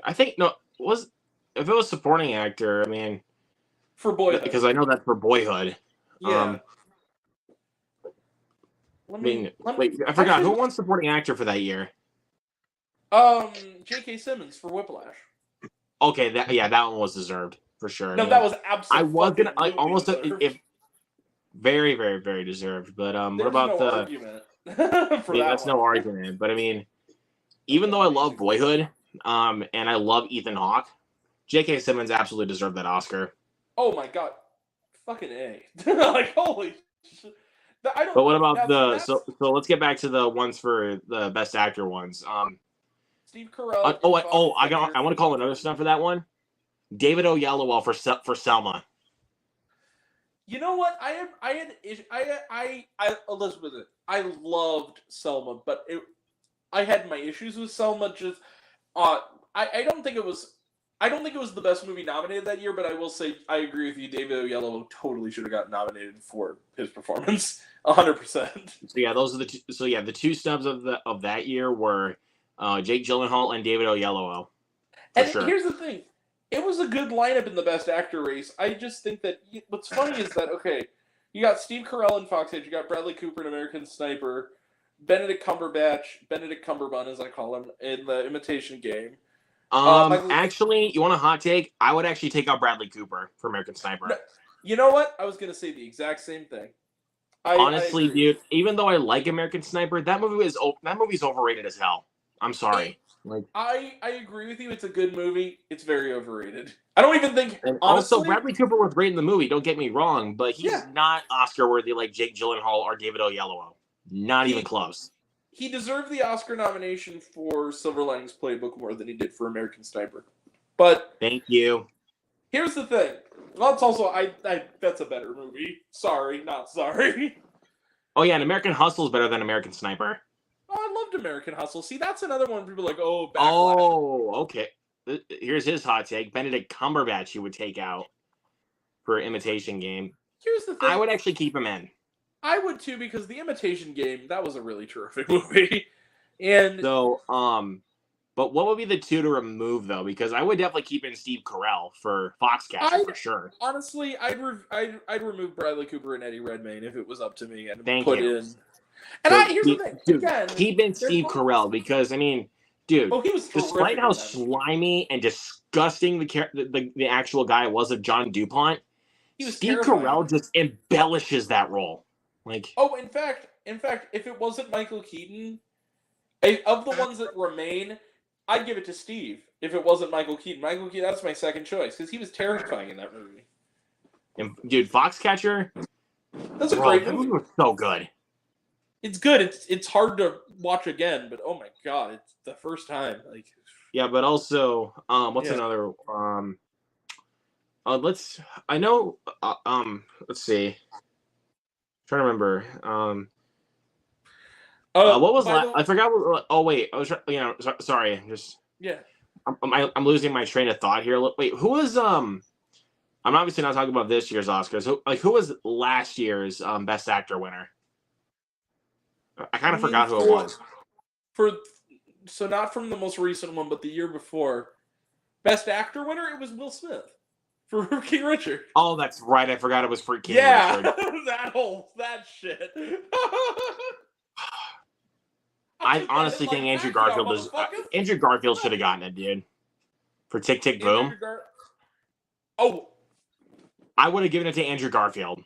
I think if it was supporting actor, I mean, for Boyhood, because I know that's for Boyhood. Yeah. I forgot who won supporting actor for that year. J.K. Simmons for Whiplash. Okay, that one was deserved for sure. No, that was absolutely. I was gonna almost very, very, very deserved. But what about the argument? That's no argument. But I mean, even though I love Boyhood, and I love Ethan Hawke, J.K. Simmons absolutely deserved that Oscar. Oh my god, fucking A! Like holy shit. But what about so let's get back to the ones for the best actor ones. Steve Carell. I want to call another stuff for that one. David Oyelowo for Selma. You know what? Elizabeth, I loved Selma, but I had my issues with Selma. Just I don't think it was the best movie nominated that year, but I will say I agree with you. David Oyelowo totally should have gotten nominated for his performance, 100%. So yeah, those are the two. So yeah, the two snubs of that year were Jake Gyllenhaal and David Oyelowo. And here's the thing: It was a good lineup in the Best Actor race. I just think that what's funny is that, okay, you got Steve Carell in Foxcatcher, you got Bradley Cooper in American Sniper, Benedict Cumberbatch, as I call him, in The Imitation Game. Actually, you want a hot take? I would actually take out Bradley Cooper for American Sniper. No, you know what? I was going to say the exact same thing. Honestly, dude, even though I like American Sniper, that movie's overrated as hell. I'm sorry. I agree with you. It's a good movie. It's very overrated. I don't even think. And honestly, also, Bradley Cooper was great in the movie. Don't get me wrong, but he's not Oscar worthy like Jake Gyllenhaal or David Oyelowo. Not even close. He deserved the Oscar nomination for Silver Linings Playbook more than he did for American Sniper. But thank you. Here's the thing. Well, it's also that's a better movie. Sorry, not sorry. Oh yeah, and American Hustle is better than American Sniper. Oh, I loved American Hustle. See, that's another one people are like, oh, backlash. Oh, okay. Here's his hot take. Benedict Cumberbatch you would take out for Imitation Game. Here's the thing. I would actually keep him in. I would too, because The Imitation Game, that was a really terrific movie. And so, but what would be the two to remove though? Because I would definitely keep in Steve Carell for Foxcatcher for sure. Honestly, I'd remove Bradley Cooper and Eddie Redmayne if it was up to me, and Thank put you. in. And here's the thing. Dude, again, keep in Steve Carell because I mean, dude, he was despite how slimy and disgusting the actual guy was of John DuPont, Steve Carell just embellishes that role. Like, oh, in fact, if it wasn't Michael Keaton, of the ones that remain, I'd give it to Steve. If it wasn't Michael Keaton, that's my second choice because he was terrifying in that movie. And, dude, Foxcatcher, that's a great movie. That movie was so good. It's good. It's hard to watch again, but oh my god, it's the first time. Like, yeah, but also, what's another? Let's see. Trying to remember. What was that? I forgot. Oh wait, I was. Sorry. I'm losing my train of thought here. Wait, who was I'm obviously not talking about this year's Oscars. Who was last year's Best Actor winner? I kind of forgot who it was. So not from the most recent one, but the year before. Best Actor winner, it was Will Smith for King Richard. Oh, that's right. I forgot it was for King Richard. that shit. I honestly think Andrew Garfield should have gotten it, dude. For Tick Tick Boom. I would have given it to Andrew Garfield.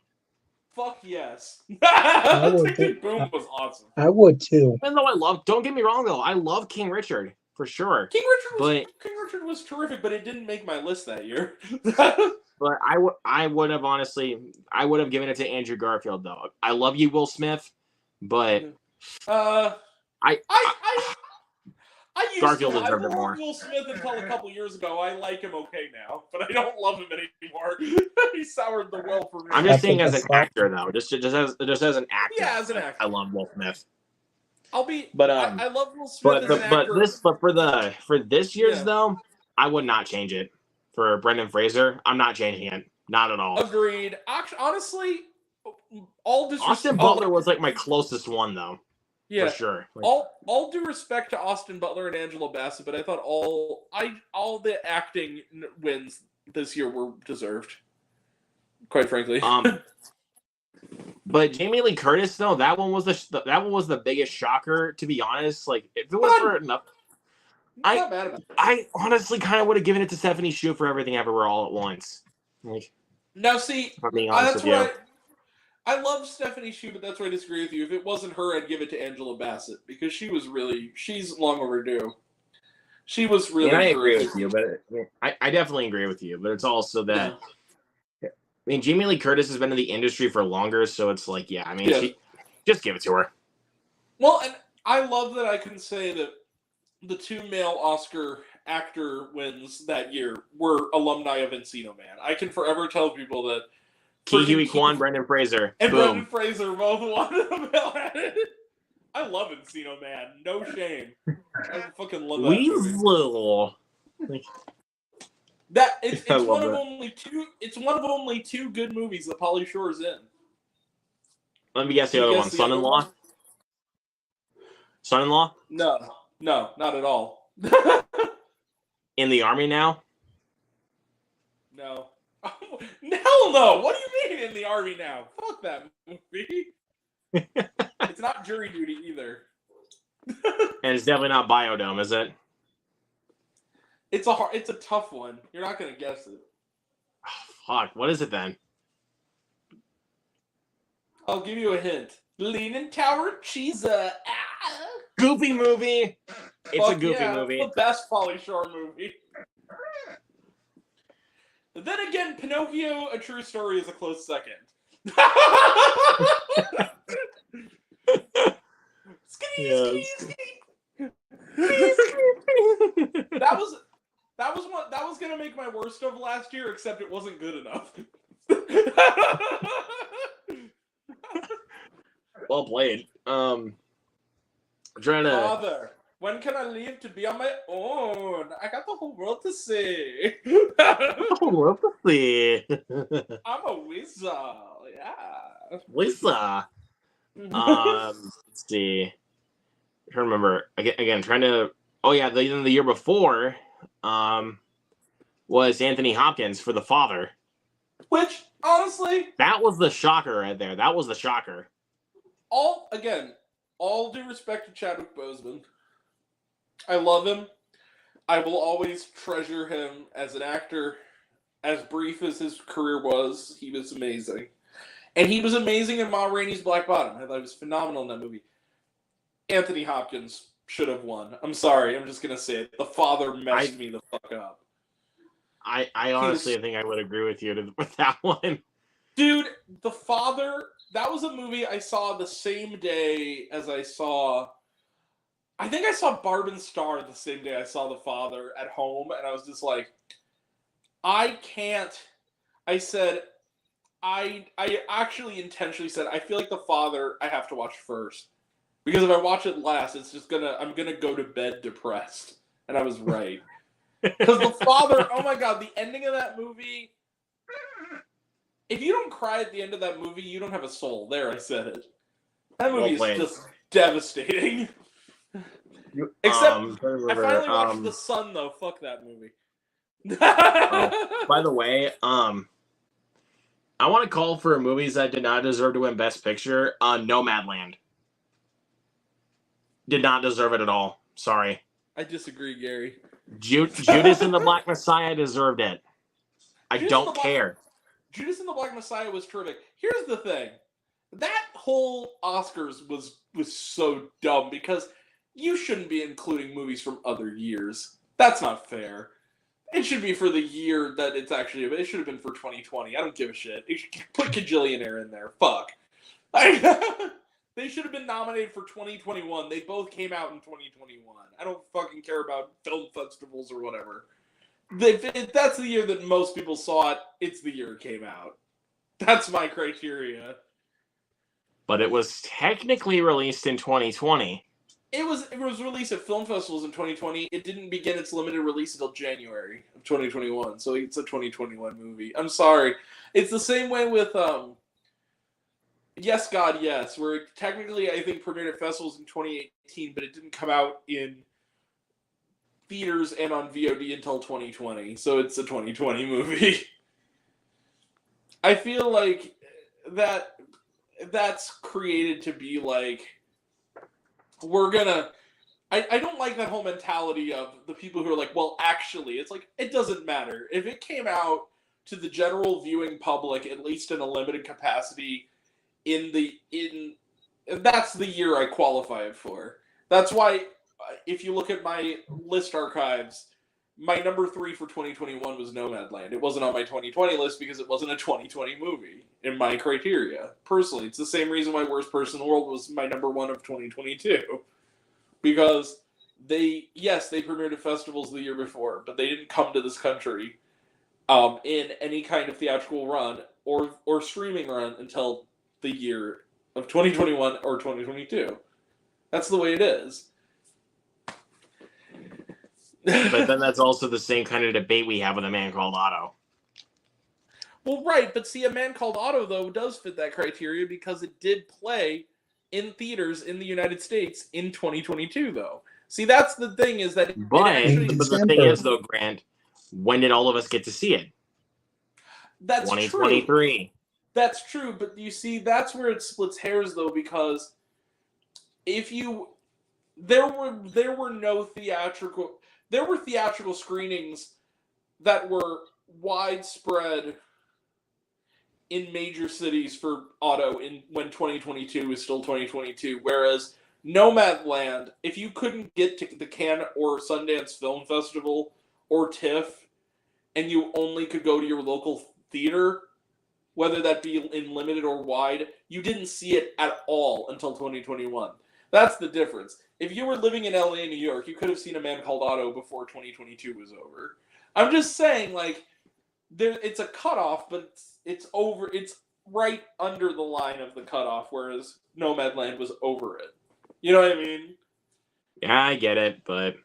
Fuck yes. Tick Tick Boom was awesome. I would too. Even though don't get me wrong though, I love King Richard for sure. King Richard was terrific, but it didn't make my list that year. But I would have given it to Andrew Garfield though. I love you, Will Smith, but Garfield deserved it more. Will Smith until a couple years ago. I like him okay now, but I don't love him anymore. He soured the well for me. I'm just saying as an actor though, just as an actor. Yeah, as an actor. I love Will Smith. I love Will Smith as an actor. For this year's though, I would not change it. For Brendan Fraser, I'm not changing it. Not at all. Agreed. Honestly, Austin Butler was like my closest one though. Yeah, for sure. All due respect to Austin Butler and Angela Bassett, but I thought all the acting wins this year were deserved. Quite frankly. But Jamie Lee Curtis though, that one was the biggest shocker. To be honest, like if it was for enough, I honestly kind of would have given it to Stephanie Hsu for Everything Everywhere All at Once. Like, now see, if I'm being honest with you. I love Stephanie Hsu, but that's where I disagree with you. If it wasn't her, I'd give it to Angela Bassett because she's long overdue. She was really. And I agree with you, but I definitely agree with you. But it's also that I mean, Jamie Lee Curtis has been in the industry for longer, so it's like, she just give it to her. Well, and I love that I can say that the two male Oscar actor wins that year were alumni of Encino Man. I can forever tell people that. Ke Huy Quan, Brendan Fraser. And Boom. Brendan Fraser both won the Male. I love Encino Man. No shame. I fucking love that Weasel. Movie. It's one of only two. It's one of only two good movies that Pauly Shore's in. Let me guess the other one. Son-in-Law. Son-in-Law? No, not at all. In the Army now? no. Hell no! What do you mean in the Army now? Fuck that movie. It's not Jury Duty either. And it's definitely not Biodome, is it? It's a tough one. You're not gonna guess it. Oh, fuck, what is it then? I'll give you a hint. Leaning Tower of Pisa. Goofy movie. It's a goofy yeah, movie. It's the best Pauly Shore movie. But then again, Pinocchio: A True Story is a close second. That was gonna make my worst of last year, except it wasn't good enough. Well played. I'm trying to. Father, when can I leave to be on my own? I got the whole world to see. I'm a weasel. Yeah. Lisa. Let's see. I'm trying to remember again. Trying to. Oh yeah, the year before, was Anthony Hopkins for The Father. Which honestly, that was the shocker right there. That was the shocker. All due respect to Chadwick Boseman, I love him. I will always treasure him as an actor. As brief as his career was, he was amazing. And he was amazing in Ma Rainey's Black Bottom. I thought he was phenomenal in that movie. Anthony Hopkins should have won. I'm sorry, I'm just going to say it. The Father messed me the fuck up. I honestly think I would agree with you with that one. Dude, The Father, that was a movie I saw the same day as I think I saw Barb and Star the same day I saw The Father at home, and I was just like, I actually intentionally said, I feel like The Father I have to watch first. Because if I watch it last, I'm gonna go to bed depressed. And I was right. Because The Father, oh my god, the ending of that movie, if you don't cry at the end of that movie, you don't have a soul. There, I said it. That movie is just devastating. Except, I finally watched The Sun, though. Fuck that movie. By the way, I want to call for movies that did not deserve to win Best Picture. Nomadland did not deserve it at all. Sorry. I disagree, Gary. Judas and the Black Messiah deserved it. I don't care. Judas and the Black Messiah was terrific. Here's the thing. That whole Oscars was so dumb because you shouldn't be including movies from other years. That's not fair. It should be for the year that it's actually... It should have been for 2020. I don't give a shit. Put Kajillionaire in there. Fuck. They should have been nominated for 2021. They both came out in 2021. I don't fucking care about film festivals or whatever. If that's the year that most people saw it, it's the year it came out. That's my criteria. But it was technically released in 2020. It was released at film festivals in 2020. It didn't begin its limited release until January of 2021. So it's a 2021 movie. I'm sorry. It's the same way with Yes, God, Yes, where technically I think premiered at festivals in 2018, but it didn't come out in theaters and on VOD until 2020. So it's a 2020 movie. I feel like that's created to be like, I don't like that whole mentality of the people who are like, well, actually, it's like, it doesn't matter. If it came out to the general viewing public, at least in a limited capacity, that's the year I qualify it for. That's why, if you look at my list archives, my number 3 for 2021 was Nomadland. It wasn't on my 2020 list because it wasn't a 2020 movie in my criteria. Personally, it's the same reason why Worst Person in the World was my number 1 of 2022. Because they premiered at festivals the year before, but they didn't come to this country in any kind of theatrical run or streaming run until the year of 2021 or 2022. That's the way it is. But then that's also the same kind of debate we have with A Man Called Otto. Well, right, but see, A Man Called Otto, though, does fit that criteria because it did play in theaters in the United States in 2022, though. See, that's the thing is that... But the thing is, though, Grant, when did all of us get to see it? That's true. 2023. That's true, but you see, that's where it splits hairs, though, because there were theatrical screenings that were widespread in major cities for Auto when 2022 is still 2022, whereas Nomadland, if you couldn't get to the Cannes or Sundance Film Festival or TIFF, and you only could go to your local theater, whether that be in limited or wide, you didn't see it at all until 2021. That's the difference. If you were living in LA and New York, you could have seen A Man Called Otto before 2022 was over. I'm just saying, like, it's a cutoff, but it's over. It's right under the line of the cutoff, whereas Nomadland was over it. You know what I mean? Yeah, I get it, but...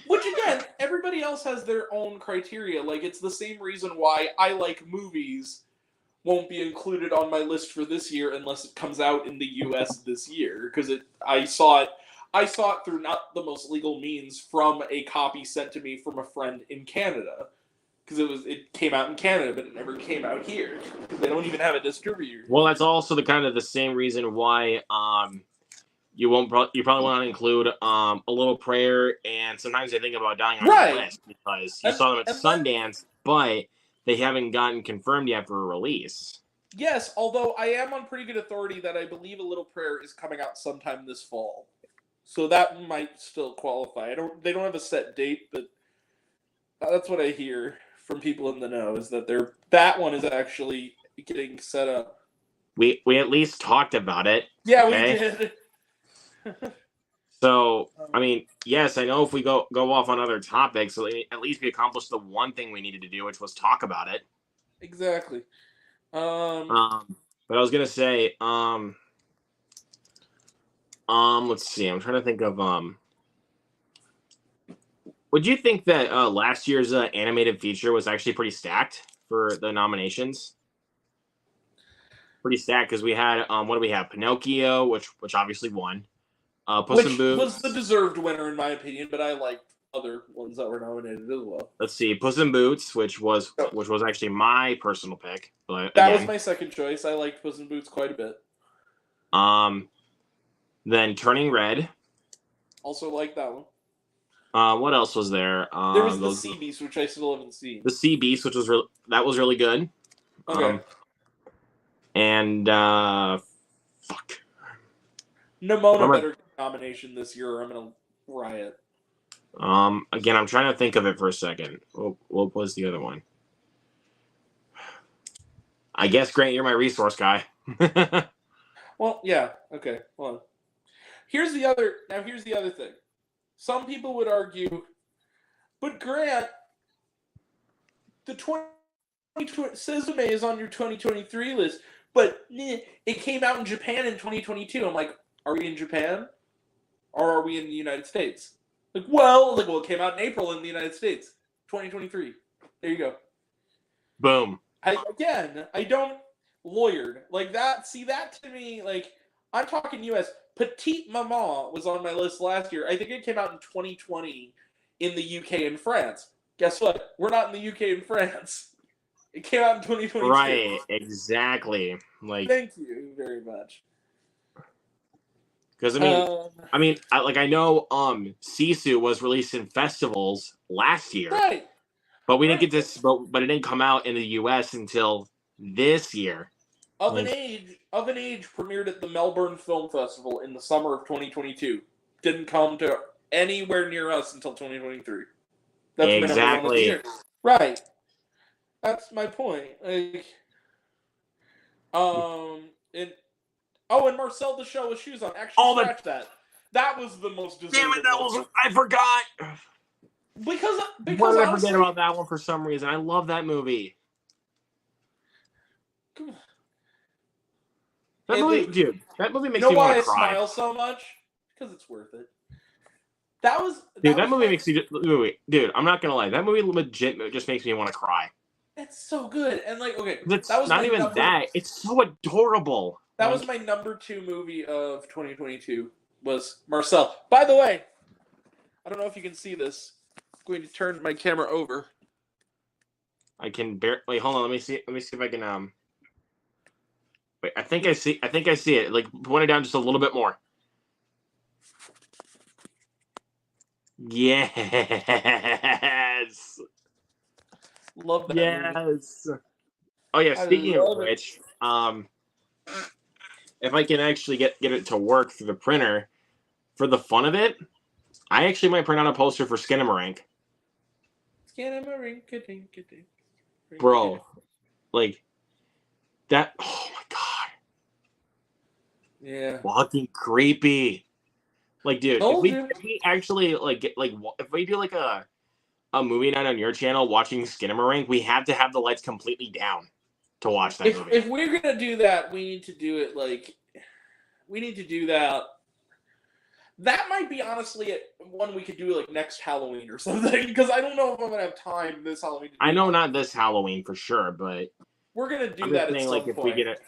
Which, again, everybody else has their own criteria. Like, it's the same reason why I like movies won't be included on my list for this year unless it comes out in the U.S. this year, because I saw it through not the most legal means from a copy sent to me from a friend in Canada, because it came out in Canada, but it never came out here. They don't even have a distributor. Well, that's also the same reason why you probably want to include A Little Prayer and Sometimes I Think About Dying on your list, because you saw them at Sundance, but they haven't gotten confirmed yet for a release. Yes, although I am on pretty good authority that I believe A Little Prayer is coming out sometime this fall. So that might still qualify. They don't have a set date, but that's what I hear from people in the know, is that that one is actually getting set up. We at least talked about it. Yeah, okay? we did. So, I mean, yes, I know if we go off on other topics, at least we accomplished the one thing we needed to do, which was talk about it. Exactly. But I was gonna say, let's see. I'm trying to think of, would you think that last year's animated feature was actually pretty stacked for the nominations? Pretty stacked, because we had, what do we have? Pinocchio, which obviously won. Puss in Boots was the deserved winner in my opinion, but I liked other ones that were nominated as well. Let's see, Puss in Boots, which was actually my personal pick. But that was my second choice. I liked Puss in Boots quite a bit. Then Turning Red. Also liked that one. What else was there? There was the Sea Beast, which I still haven't seen. The Sea Beast, which was really good. Okay. And fuck. Nimona better get a nomination this year, or I'm gonna riot. Again, I'm trying to think of it for a second. What was the other one? I guess, Grant, you're my resource guy. Well, yeah. Okay. Hold on. Here's the other thing. Some people would argue, but Grant, the 2020 Suzume is on your 2023 list, but it came out in Japan in 2022. I'm like, are we in Japan, or are we in the United States? Well, it came out in April in the United States, 2023. There you go. Boom. I don't lawyered like that. See, that to me, like, I'm talking U.S. Petite Maman was on my list last year. I think it came out in 2020 in the UK and France. Guess what? We're not in the UK and France. It came out in 2022. Right, exactly. Like, thank you very much. Because I know Sisu was released in festivals last year, right? But we didn't get this, but it didn't come out in the U.S. until this year. Of an Age premiered at the Melbourne Film Festival in the summer of 2022. Didn't come to anywhere near us until 2023. That's exactly right. That's my point. Like, and Marcel the Shell with Shoes On. Actually, scratch that. That was the most deserving. Damn it! I forgot. Because why did I forget about that one for some reason? I love that movie. That movie makes me want to cry. You know why I smile so much? Because it's worth it. That movie makes me. Dude, I'm not gonna lie. That movie legit just makes me want to cry. It's so good, and like, okay, that was not even that. It's so adorable. That was my number 2 movie of 2022. Was Marcel. By the way, I don't know if you can see this. I'm going to turn my camera over. I can bear. Wait, hold on. Let me see. Let me see if I can. Wait, I think I see. I think I see it. Like, point it down just a little bit more. Yes. Love that movie. Yes. Oh yeah. I Speaking of love it. which, if I can actually get it to work through the printer, for the fun of it, I actually might print out a poster for Skinamarink. Bro, like that. Oh my god. Yeah. Fucking creepy. Like, dude, Told if you. we actually like get like if we do like a movie night on your channel watching Skinamarink, we have to have the lights completely down to watch that movie. If we're gonna do that, we need to do it like we need to do that. That might be honestly one we could do like next Halloween or something, because I don't know if I'm gonna have time this Halloween. I know not this Halloween for sure, but we're gonna do I'm that just at saying, some like, if point. we get it.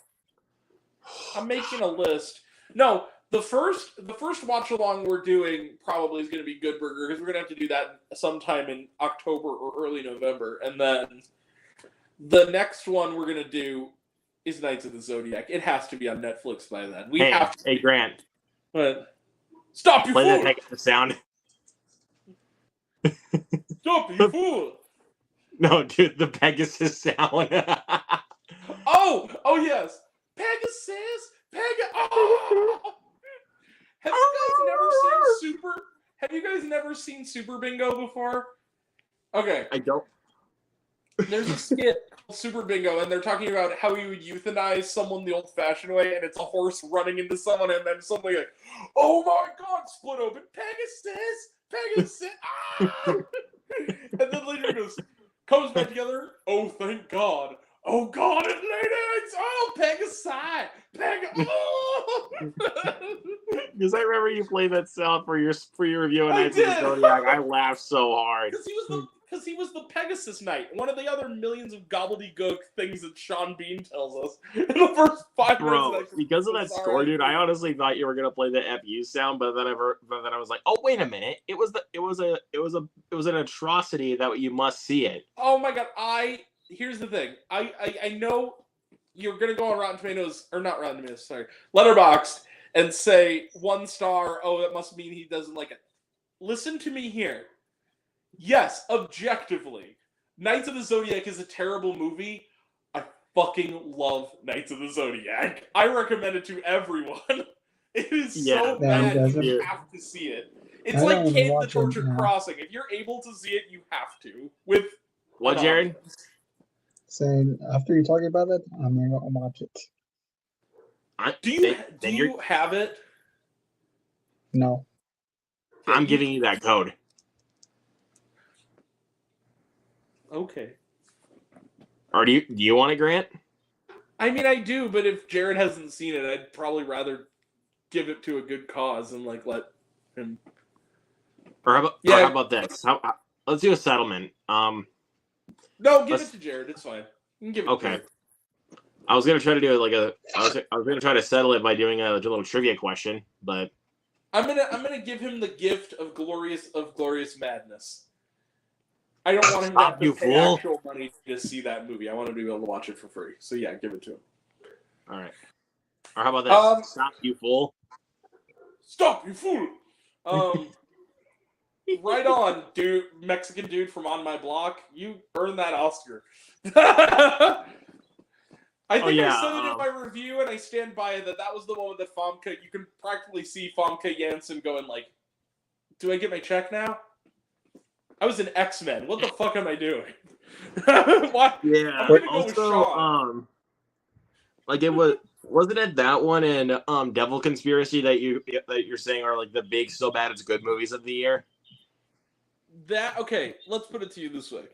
I'm making a list. No, the first watch along we're doing probably is going to be Good Burger, because we're going to have to do that sometime in October or early November, and then the next one we're going to do is Knights of the Zodiac. It has to be on Netflix by then. We have to. Hey, Grant. But stop, you Play fool! that Pegasus sound. Stop, you fool! No, dude, the Pegasus sound. Oh yes, Pegasus, Oh! Have you guys never seen Super Bingo before? Okay. I don't. There's a skit called Super Bingo, and they're talking about how you would euthanize someone the old-fashioned way, and it's a horse running into someone, and then suddenly like, oh my god, split open, Pegasus, ah! And then later it comes back together, oh thank god, oh god, it laid eggs, oh Pegasi, oh! Because I remember you played that sound for your review of I Knights of the did! Zodiac. I laughed so hard. Because he was the Pegasus Knight, one of the other millions of gobbledygook things that Sean Bean tells us in the first 5 Bro, minutes. because of that score, dude, I honestly thought you were gonna play the FU sound, but then I was like, oh wait a minute, it was an atrocity that you must see it. Oh my god, here's the thing. I know you're gonna go on Rotten Tomatoes, or not Rotten Tomatoes, sorry, Letterboxd, and say 1 star, oh that must mean he doesn't like it. Listen to me here. Yes, objectively, Knights of the Zodiac is a terrible movie. I fucking love Knights of the Zodiac. I recommend it to everyone. It is so bad you have to see it. It's like Kate the Tortured Crossing. If you're able to see it, you have to. With what, Jared? Saying after you're talking about it, I'm gonna watch it. Do you have it? No. I'm giving you that code. Okay. Or do you want it, Grant? I mean, I do, but if Jared hasn't seen it, I'd probably rather give it to a good cause and like let him. Or how about this? Let's do a settlement. No, give it to Jared. It's fine. You can give it to Jared. I was gonna try to do it like I was gonna try to settle it by doing a little trivia question, but I'm gonna give him the gift of glorious madness. I don't want him to have to pay actual money to see that movie. I want him to be able to watch it for free. So yeah, give it to him. All right. Or how about this? Stop, you fool! Stop, you fool! Right on, dude, Mexican dude from On My Block. You earned that Oscar. I think I said it in my review, and I stand by it, that was the moment that Famke, you can practically see Famke Janssen going like, do I get my check now? I was an X-Men. What the fuck am I doing? What? Yeah. Also, like wasn't it that one and Devil Conspiracy that you're saying are like the big so bad it's good movies of the year? Okay, let's put it to you this way.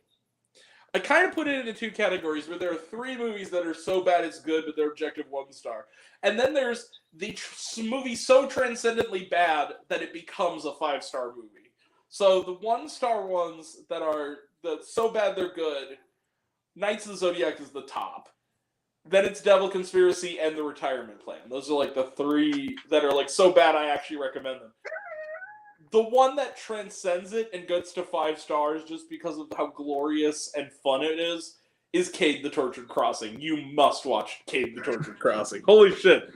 I kind of put it into 2 categories where there are 3 movies that are so bad it's good, but they're objective 1 star. And then there's the movie so transcendently bad that it becomes a 5-star movie. So the 1-star ones that are so bad they're good, Knights of the Zodiac is the top. Then it's Devil Conspiracy and The Retirement Plan. Those are like the 3 that are like so bad I actually recommend them. The one that transcends it and gets to 5 stars just because of how glorious and fun it is is Cade the Tortured Crossing. You must watch Cade the Tortured Crossing. Holy shit.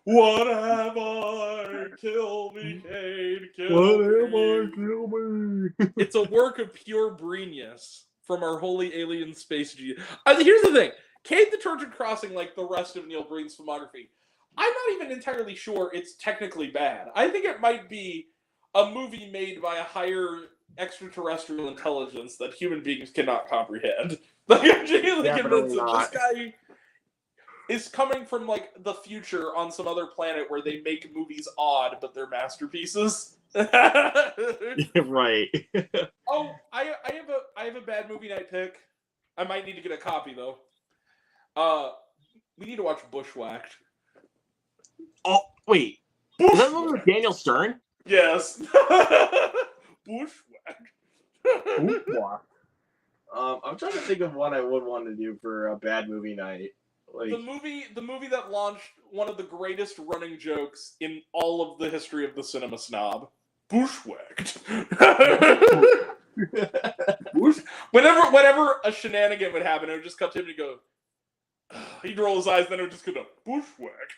What have I? Kill me, Cade. Kill me. It's a work of pure genius from our holy alien space genius. Here's the thing. Cade the Tortured Crossing, like the rest of Neil Breen's filmography, I'm not even entirely sure it's technically bad. I think it might be a movie made by a higher extraterrestrial intelligence that human beings cannot comprehend. Like, I'm genuinely convinced that this guy is coming from, like, the future on some other planet where they make movies odd, but they're masterpieces. Right. Oh, I have a bad movie night pick. I might need to get a copy, though. We need to watch Bushwhacked. Oh, wait. Is that the one with Daniel Stern? Yes. Bushwhacked. I'm trying to think of what I would want to do for a bad movie night. Like the movie that launched one of the greatest running jokes in all of the history of the cinema snob. Bushwhacked. Whenever a shenanigan would happen, it would just cut to him and go. He'd roll his eyes, then it would just go to Bushwhacked.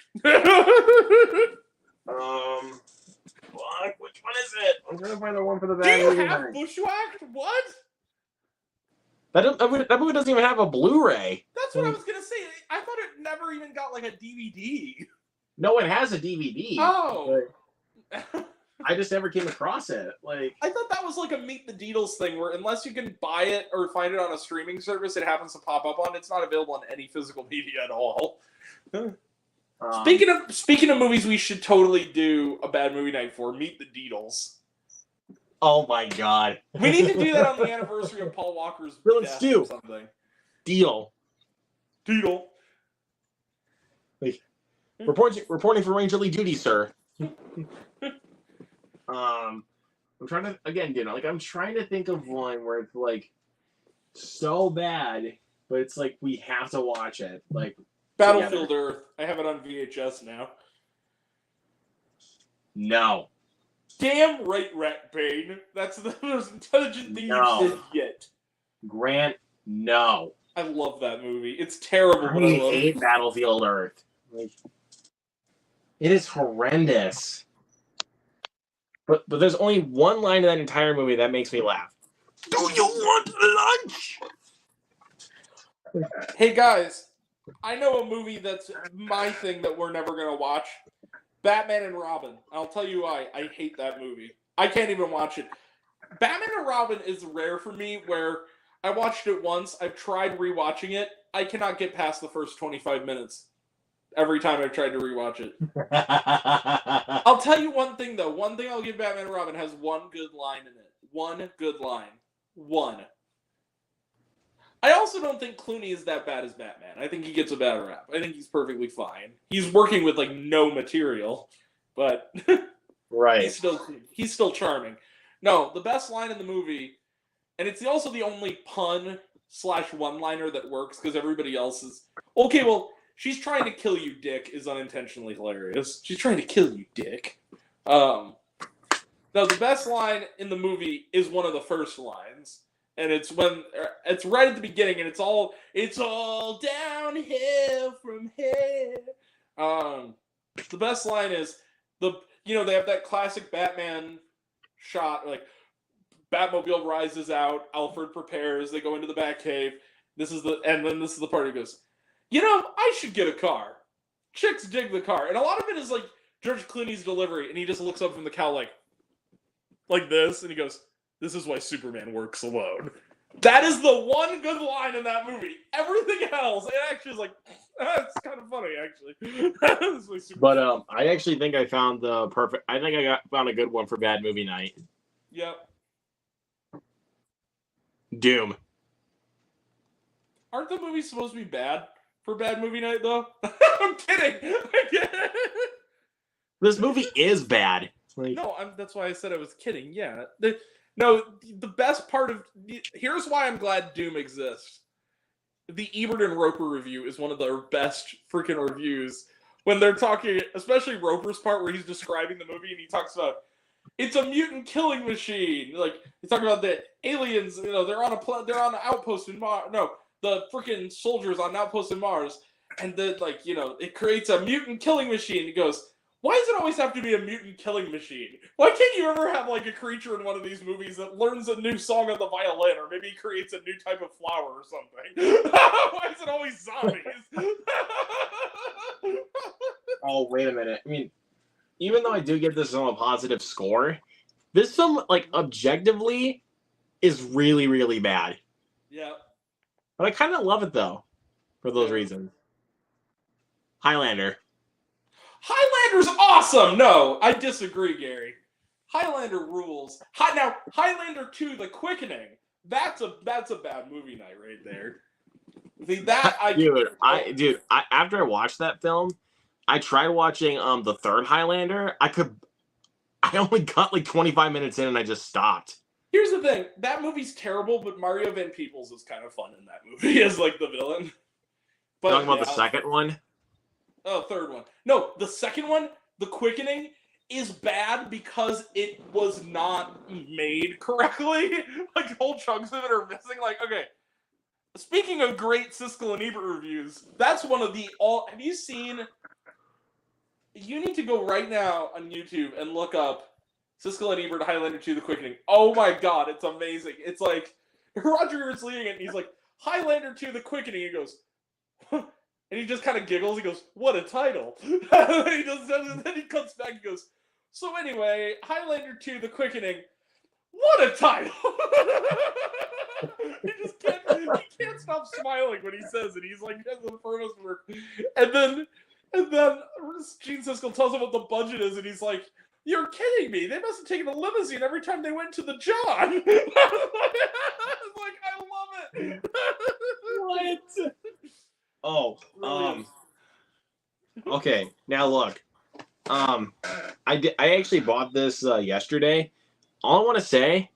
Fuck, which one is it? I'm trying to find the one for the Do bad you movie have night. Bushwhacked? What? That movie doesn't even have a Blu-ray. That's what I was gonna say. I thought it never even got like a DVD. No, it has a DVD. Oh. I just never came across it. Like, I thought that was like a Meet the Deedles thing where unless you can buy it or find it on a streaming service it happens to pop up on, it's not available on any physical media at all. Speaking of movies we should totally do a bad movie night for, Meet the Deedles. oh my god. We need to do that on the anniversary of Paul Walker's Let's death do. or something. Deal. Reporting for Rangerly duty, sir. I'm trying to I'm trying to think of one where it's like so bad, but it's like we have to watch it. Like Battlefield Earth. I have it on VHS now. No. Damn right, Rat Bane. That's the most intelligent thing you've said yet. Grant, no. I love that movie. It's terrible, but I love it. hate Battlefield Earth. Like, it is horrendous. But there's only one line in that entire movie that makes me laugh. Do you want lunch? Hey guys, I know a movie that's my thing that we're never gonna watch. Batman and Robin. I'll tell you why. I hate that movie. I can't even watch it. Batman and Robin is rare for me where I watched it once, I've tried rewatching it, I cannot get past the first 25 minutes. Every time I've tried to rewatch it. I'll tell you one thing, though. One thing I'll give Batman and Robin has one good line in it. One good line. One. I also don't think Clooney is that bad as Batman. I think he gets a bad rap. I think he's perfectly fine. He's working with, like, no material. But right. he's still charming. No, the best line in the movie, and it's also the only pun/one-liner that works, because everybody else is... Okay, well... She's trying to kill you, Dick, is unintentionally hilarious. She's trying to kill you, Dick. No, the best line in the movie is one of the first lines. And it's it's right at the beginning, and it's all downhill from here. The best line is, they have that classic Batman shot, like, Batmobile rises out, Alfred prepares, they go into the Batcave, and then this is the part he goes, I should get a car. Chicks dig the car. And a lot of it is like George Clooney's delivery, and he just looks up from the cow like this, and he goes, "This is why Superman works alone." That is the one good line in that movie. Everything else, it actually is like, it's kind of funny, actually. But I actually think I found found a good one for bad movie night. Yep. Doom. Aren't the movies supposed to be bad for bad movie night, though? I'm kidding. This movie is bad. No, that's why I said I was kidding. Yeah. The best part of... Here's why I'm glad Doom exists. The Ebert and Roper review is one of their best freaking reviews. When they're talking, especially Roper's part where he's describing the movie and he talks about, it's a mutant killing machine. Like, he's talking about the aliens, they're on an outpost in Mars. No, the freaking soldiers on Outpost in Mars, and then like it creates a mutant killing machine. He goes, why does it always have to be a mutant killing machine? Why can't you ever have like a creature in one of these movies that learns a new song on the violin, or maybe creates a new type of flower or something? Why is it always zombies? Oh, wait a minute. I mean, even though I do give this film a positive score, this film, like, objectively, is really, really bad. Yeah. But I kind of love it, though, for those reasons. Highlander. Highlander's awesome! No, I disagree, Gary. Highlander rules. Now, Highlander 2, The Quickening. That's a bad movie night right there. After I watched that film, I tried watching the third Highlander. I only got like 25 minutes in and I just stopped. Here's the thing. That movie's terrible, but Mario Van Peebles is kind of fun in that movie as like the villain. But talking about the second one? Oh, third one. No, the second one, The Quickening, is bad because it was not made correctly. Like, whole chunks of it are missing. Like, okay. Speaking of great Siskel and Ebert reviews, that's one of the have you seen... You need to go right now on YouTube and look up Siskel and Ebert Highlander 2 The Quickening. Oh my god, it's amazing. It's like, Roger Ebert's leading it, and he's like, Highlander 2 The Quickening. He goes, huh. And he just kind of giggles. He goes, what a title. And then he comes back and goes, so anyway, Highlander 2 The Quickening, what a title. He can't stop smiling when he says it. He's like, that's the first word. And then Gene Siskel tells him what the budget is, and he's like, you're kidding me. They must have taken a limousine every time they went to the John. Like, I love it. What? Oh, okay. Now look, I actually bought this yesterday. All I want to say,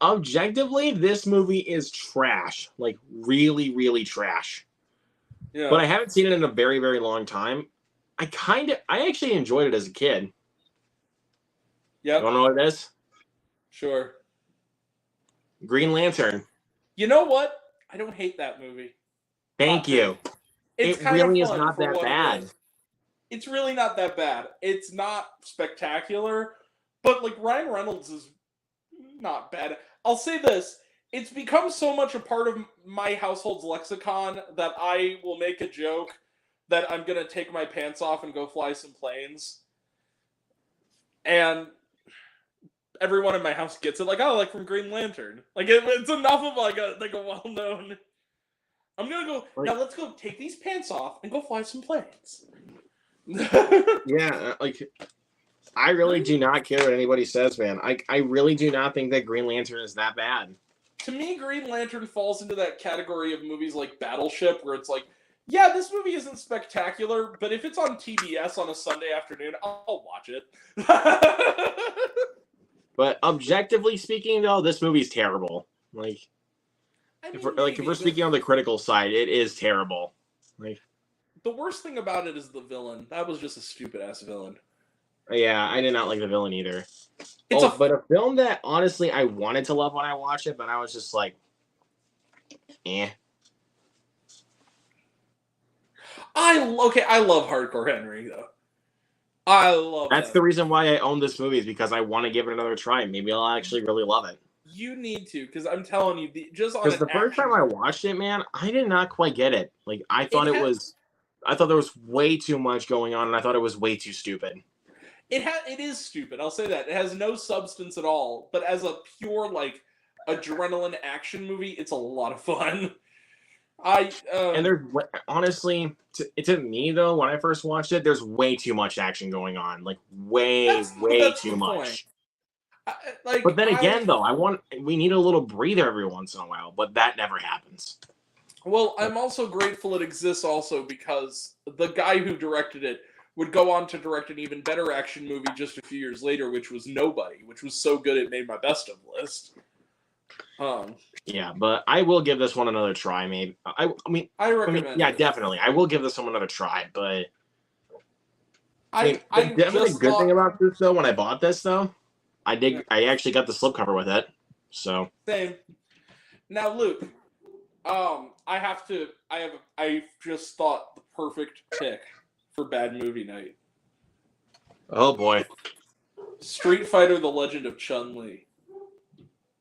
objectively, this movie is trash. Like, really, really trash. Yeah. But I haven't seen it in a very, very long time. I actually enjoyed it as a kid. Yeah. You don't know what it is? Sure. Green Lantern. You know what? I don't hate that movie. Thank you. It really is not that bad. It's really not that bad. It's not spectacular, but like Ryan Reynolds is not bad. I'll say this. It's become so much a part of my household's lexicon that I will make a joke that I'm going to take my pants off and go fly some planes. And everyone in my house gets it. Like, oh, like from Green Lantern. Like, it's enough of like a well-known... I'm going to go, now let's go take these pants off and go fly some planes. Yeah, like, I really do not care what anybody says, man. I really do not think that Green Lantern is that bad. To me, Green Lantern falls into that category of movies like Battleship, where it's like, yeah, this movie isn't spectacular, but if it's on TBS on a Sunday afternoon, I'll watch it. But objectively speaking, though, this movie's terrible. Like, if we're speaking on the critical side, it is terrible. Like, the worst thing about it is the villain. That was just a stupid ass villain. Yeah, I did not like the villain either. But a film that honestly I wanted to love when I watched it, but I was just like, eh. I love Hardcore Henry though. I love. That's the reason why I own this movie, is because I want to give it another try. Maybe I'll actually really love it. You need to, because I'm telling you, because the first time I watched it, man, I did not quite get it. Like, I thought there was way too much going on, and I thought it was way too stupid. It is stupid. I'll say that. It has no substance at all. But as a pure like adrenaline action movie, it's a lot of fun. And there's honestly, to me though, when I first watched it, there's way too much action going on. Like way too much. But then again, though, we need a little breather every once in a while, but that never happens. Well, I'm also grateful it exists also because the guy who directed it would go on to direct an even better action movie just a few years later, which was Nobody, which was so good it made my best of list. Yeah, but I will give this one another try, maybe. I recommend. Yeah, definitely. I will give this one another try, but the good thing about this though, when I bought this though, I actually got the slipcover with it. So same. Now, Luke, I just thought the perfect pick for bad movie night. Oh boy. Street Fighter: The Legend of Chun-Li.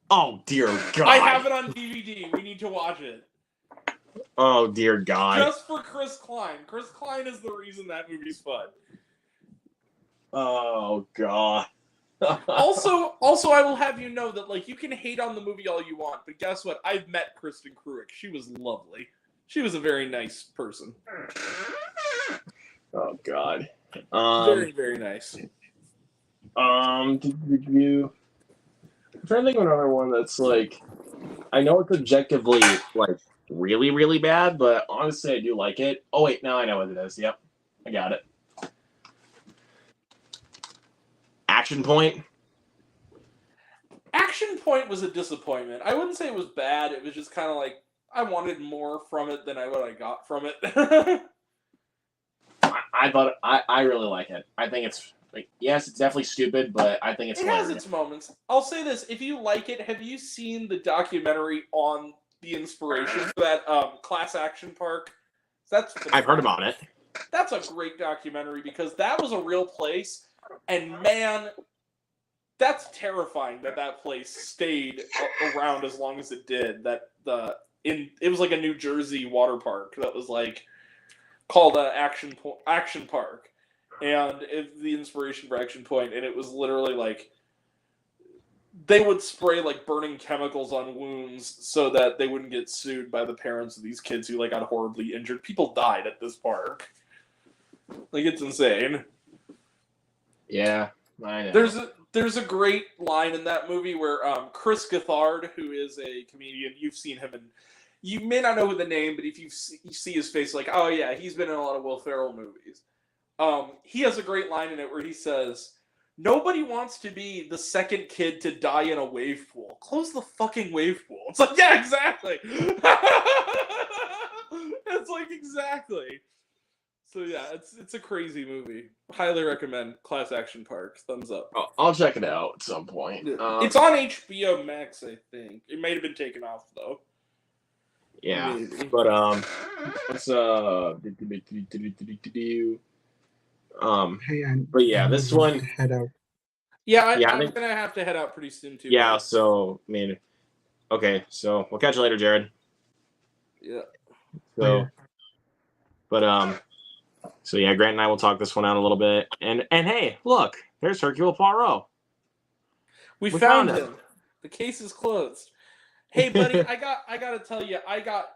Oh dear God. I have it on DVD. We need to watch it. Oh dear God. Just for Chris Klein. Chris Klein is the reason that movie's fun. Oh God. Also, I will have you know that, like, you can hate on the movie all you want, but guess what? I've met Kristen Kruick. She was lovely. She was a very nice person. Oh God. Very, very nice. I'm trying to think of another one that's like, I know it's objectively like really, really bad, but honestly, I do like it. Oh wait, now I know what it is. Yep, I got it. Action Point. Action Point was a disappointment. I wouldn't say it was bad. It was just kind of like, I wanted more from it than what I got from it. I thought I really like it. I think it's like, yes, it's definitely stupid, but I think it's hilarious. Has its moments. I'll say this: if you like it, have you seen the documentary on the inspiration for that Class Action Park? I've heard about it. That's a great documentary because that was a real place, and man, that's terrifying that place stayed around as long as it did. It was like a New Jersey water park that was like called Action Park, and it's the inspiration for Action Point, and it was literally like they would spray like burning chemicals on wounds so that they wouldn't get sued by the parents of these kids who like got horribly injured. People died at this park. Like, it's insane. Yeah, I know. There's a great line in that movie where Chris Gethard, who is a comedian, you've seen him in. You may not know the name, but if you see his face, like, oh yeah, he's been in a lot of Will Ferrell movies. He has a great line in it where he says, "Nobody wants to be the second kid to die in a wave pool. Close the fucking wave pool." It's like, yeah, exactly. It's like, exactly. So yeah, it's a crazy movie. Highly recommend Class Action Park. Thumbs up. I'll check it out at some point. It's on HBO Max, I think. It might have been taken off though. Yeah, Maybe. but let's but yeah, this one. Head out. Yeah, I'm gonna have to head out pretty soon too. Yeah, so I mean, okay, so we'll catch you later, Jared. Yeah. So, but so yeah, Grant and I will talk this one out a little bit, and hey, look, there's Hercule Poirot. We found him. The case is closed. Hey, buddy, I gotta tell you,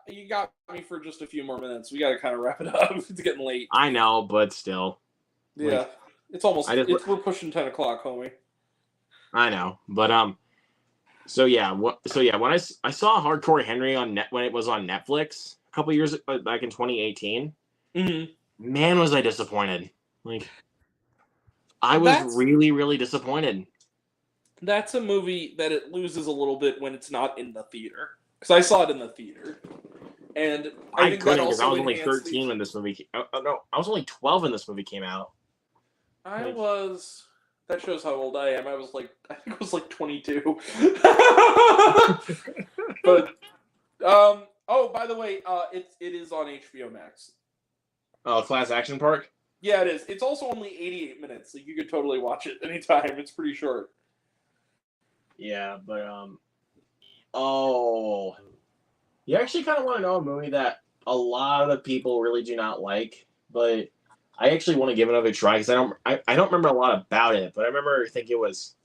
you got me for just a few more minutes. We gotta kind of wrap it up. It's getting late. I know, but still. Yeah, like, it's almost. We're pushing 10 o'clock, homie. I know, but so yeah, when I saw Hardcore Henry when it was on Netflix a couple years back in 2018, man, was I disappointed. Like, I was really, really disappointed. That's a movie that it loses a little bit when it's not in the theater. Because I saw it in the theater, and I think couldn't because I was only 13 when this movie. No, I was only 12 when this movie came out. That shows how old I am. I think it was like 22. But oh, by the way, it is on HBO Max. Oh, Class Action Park? Yeah, it is. It's also only 88 minutes, so you could totally watch it anytime. It's pretty short. Yeah, but oh, you actually kind of want to know a movie that a lot of people really do not like, but I actually want to give it another try because I don't remember a lot about it, but I remember thinking it was,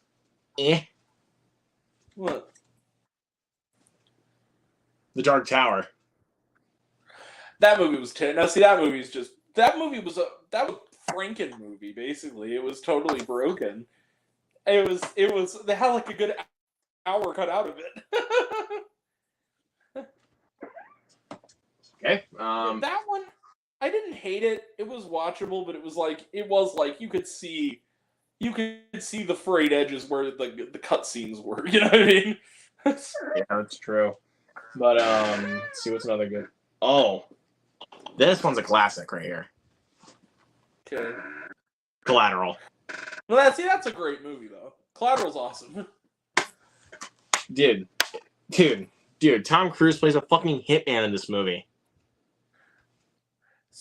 What? The Dark Tower. That movie was 10. Now, see, that movie was a Franken movie. Basically, it was totally broken. They had like a good hour cut out of it. Okay. That one, I didn't hate it. It was watchable, but it was like you could see the frayed edges where the cut scenes were. You know what I mean? Yeah, that's true. But let's see what's another good. Oh, this one's a classic right here. Okay. Collateral. Well, that's a great movie though. Collateral's awesome. Dude, Dude, Tom Cruise plays a fucking hitman in this movie.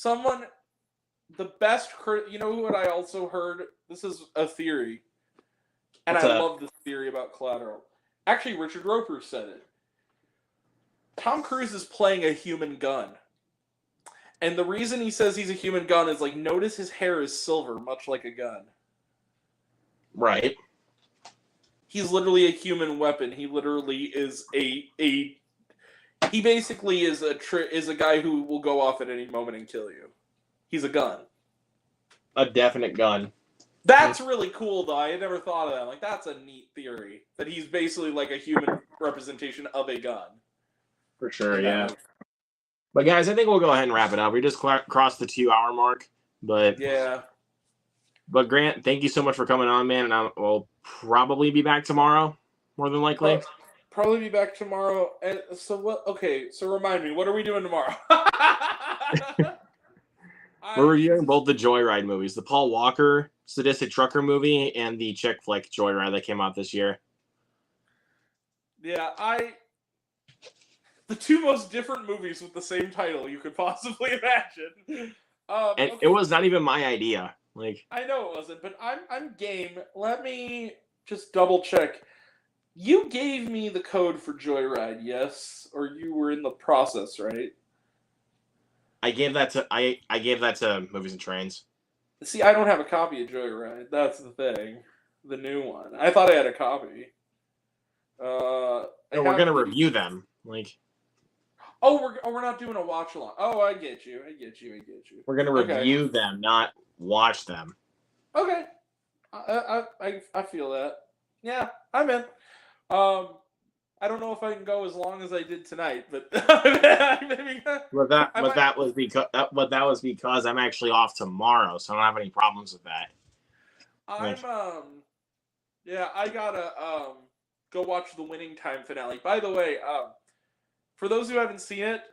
You know what I also heard? This is a theory. And What's I up? love this theory about Collateral. Actually, Richard Roper said it. Tom Cruise is playing a human gun. And the reason he says he's a human gun is, like, notice his hair is silver, much like a gun. Right. He's literally a human weapon. He literally is he basically is a guy who will go off at any moment and kill you. He's a gun. A definite gun. That's really cool, though. I had never thought of that. Like, that's a neat theory. That he's basically like a human representation of a gun. For sure, yeah. But guys, I think we'll go ahead and wrap it up. We just crossed the 2-hour mark. But yeah. But Grant, thank you so much for coming on, man. And we'll probably be back tomorrow, more than likely. Probably be back tomorrow. And so what? Okay, so remind me, what are we doing tomorrow? We're reviewing both the Joyride movies, the Paul Walker sadistic trucker movie and the chick flick Joyride that came out this year. Yeah, the two most different movies with the same title you could possibly imagine. And it was not even my idea. Like, I know it wasn't, but I'm game. Let me just double check. You gave me the code for Joyride, yes, or you were in the process, right? I gave that to Movies and Trains. See, I don't have a copy of Joyride. That's the thing. The new one. I thought I had a copy. No, we're gonna review them. Like, we're not doing a watch along. Oh, I get you. We're gonna review them, not watch them. Okay. I feel that. Yeah, I'm in. I don't know if I can go as long as I did tonight, but maybe. That was because I'm actually off tomorrow, so I don't have any problems with that. I gotta go watch the Winning Time finale. By the way, for those who haven't seen it,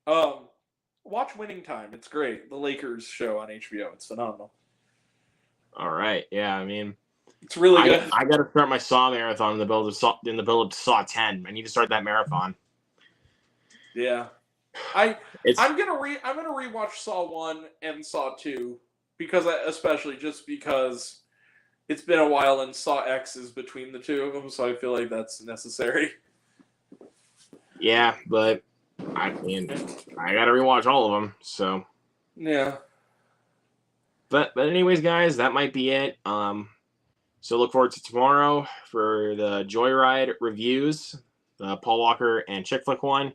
watch Winning Time. It's great. The Lakers show on HBO. It's phenomenal. All right. Yeah, I mean, it's really good. I got to start my Saw marathon in the build of Saw 10. I need to start that marathon. Yeah, I'm gonna rewatch Saw 1 and Saw 2 because it's been a while and Saw X is between the two of them, so I feel like that's necessary. Yeah, but I mean, I got to rewatch all of them. So yeah. But anyways, guys, that might be it. So look forward to tomorrow for the Joyride reviews, the Paul Walker and chick flick one.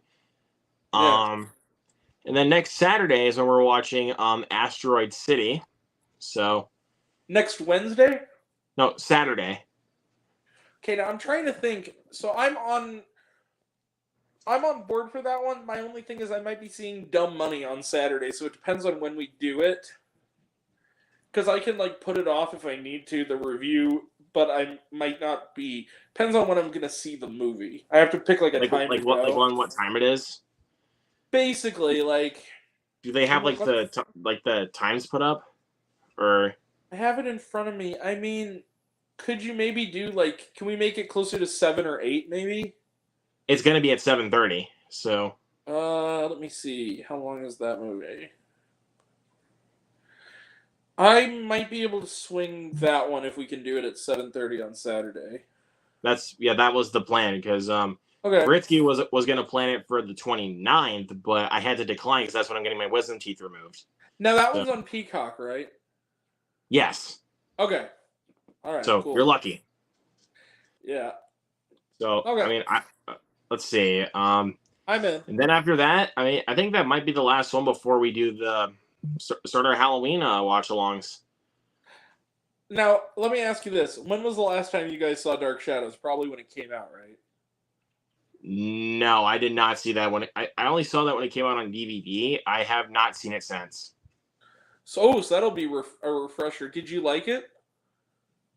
And then next Saturday is when we're watching Asteroid City. So next Wednesday? No, Saturday. Okay, now I'm trying to think. So I'm on board for that one. My only thing is I might be seeing Dumb Money on Saturday, so it depends on when we do it. Because I can, like, put it off if I need to, the review, but I might not be. Depends on when I'm going to see the movie. I have to pick, like, a time to go. What time it is? Basically, like... Do they have, the times put up? Or... I have it in front of me. I mean, could you maybe do, like... Can we make it closer to 7 or 8, maybe? It's going to be at 7:30, so... Let me see. How long is that movie? I might be able to swing that one if we can do it at 7:30 on Saturday. That was the plan, because okay. Britsky was going to plan it for the 29th, but I had to decline because that's when I'm getting my wisdom teeth removed. Now, that one's on Peacock, right? Yes. Okay. All right, so, cool. You're lucky. Yeah. So, okay. I mean, let's see. I'm in. And then after that, I mean, I think that might be the last one before we do the sort of Halloween watch-alongs. Now, let me ask you this. When was the last time you guys saw Dark Shadows? Probably when it came out, right? No, I did not see that when I only saw that when it came out on DVD. I have not seen it since. So that'll be a refresher. Did you like it?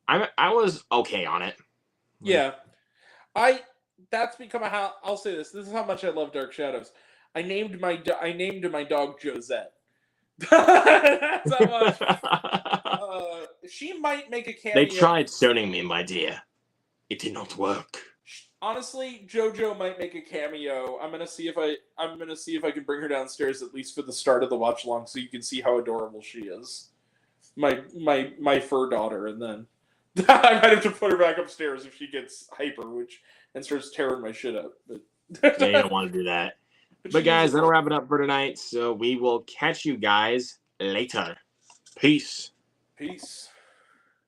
I was okay on it. Yeah. That's become I'll say this. This is how much I love Dark Shadows. I named my dog Josette. That's how much. She might make a cameo. They tried stoning me, my dear. It did not work. Honestly, JoJo might make a cameo. I'm gonna see if I can bring her downstairs at least for the start of the watch along, so you can see how adorable she is. My fur daughter, and then I might have to put her back upstairs if she gets hyper, and starts tearing my shit up. But Yeah, you don't want to do that. But guys, that'll wrap it up for tonight. So we will catch you guys later. Peace. Peace.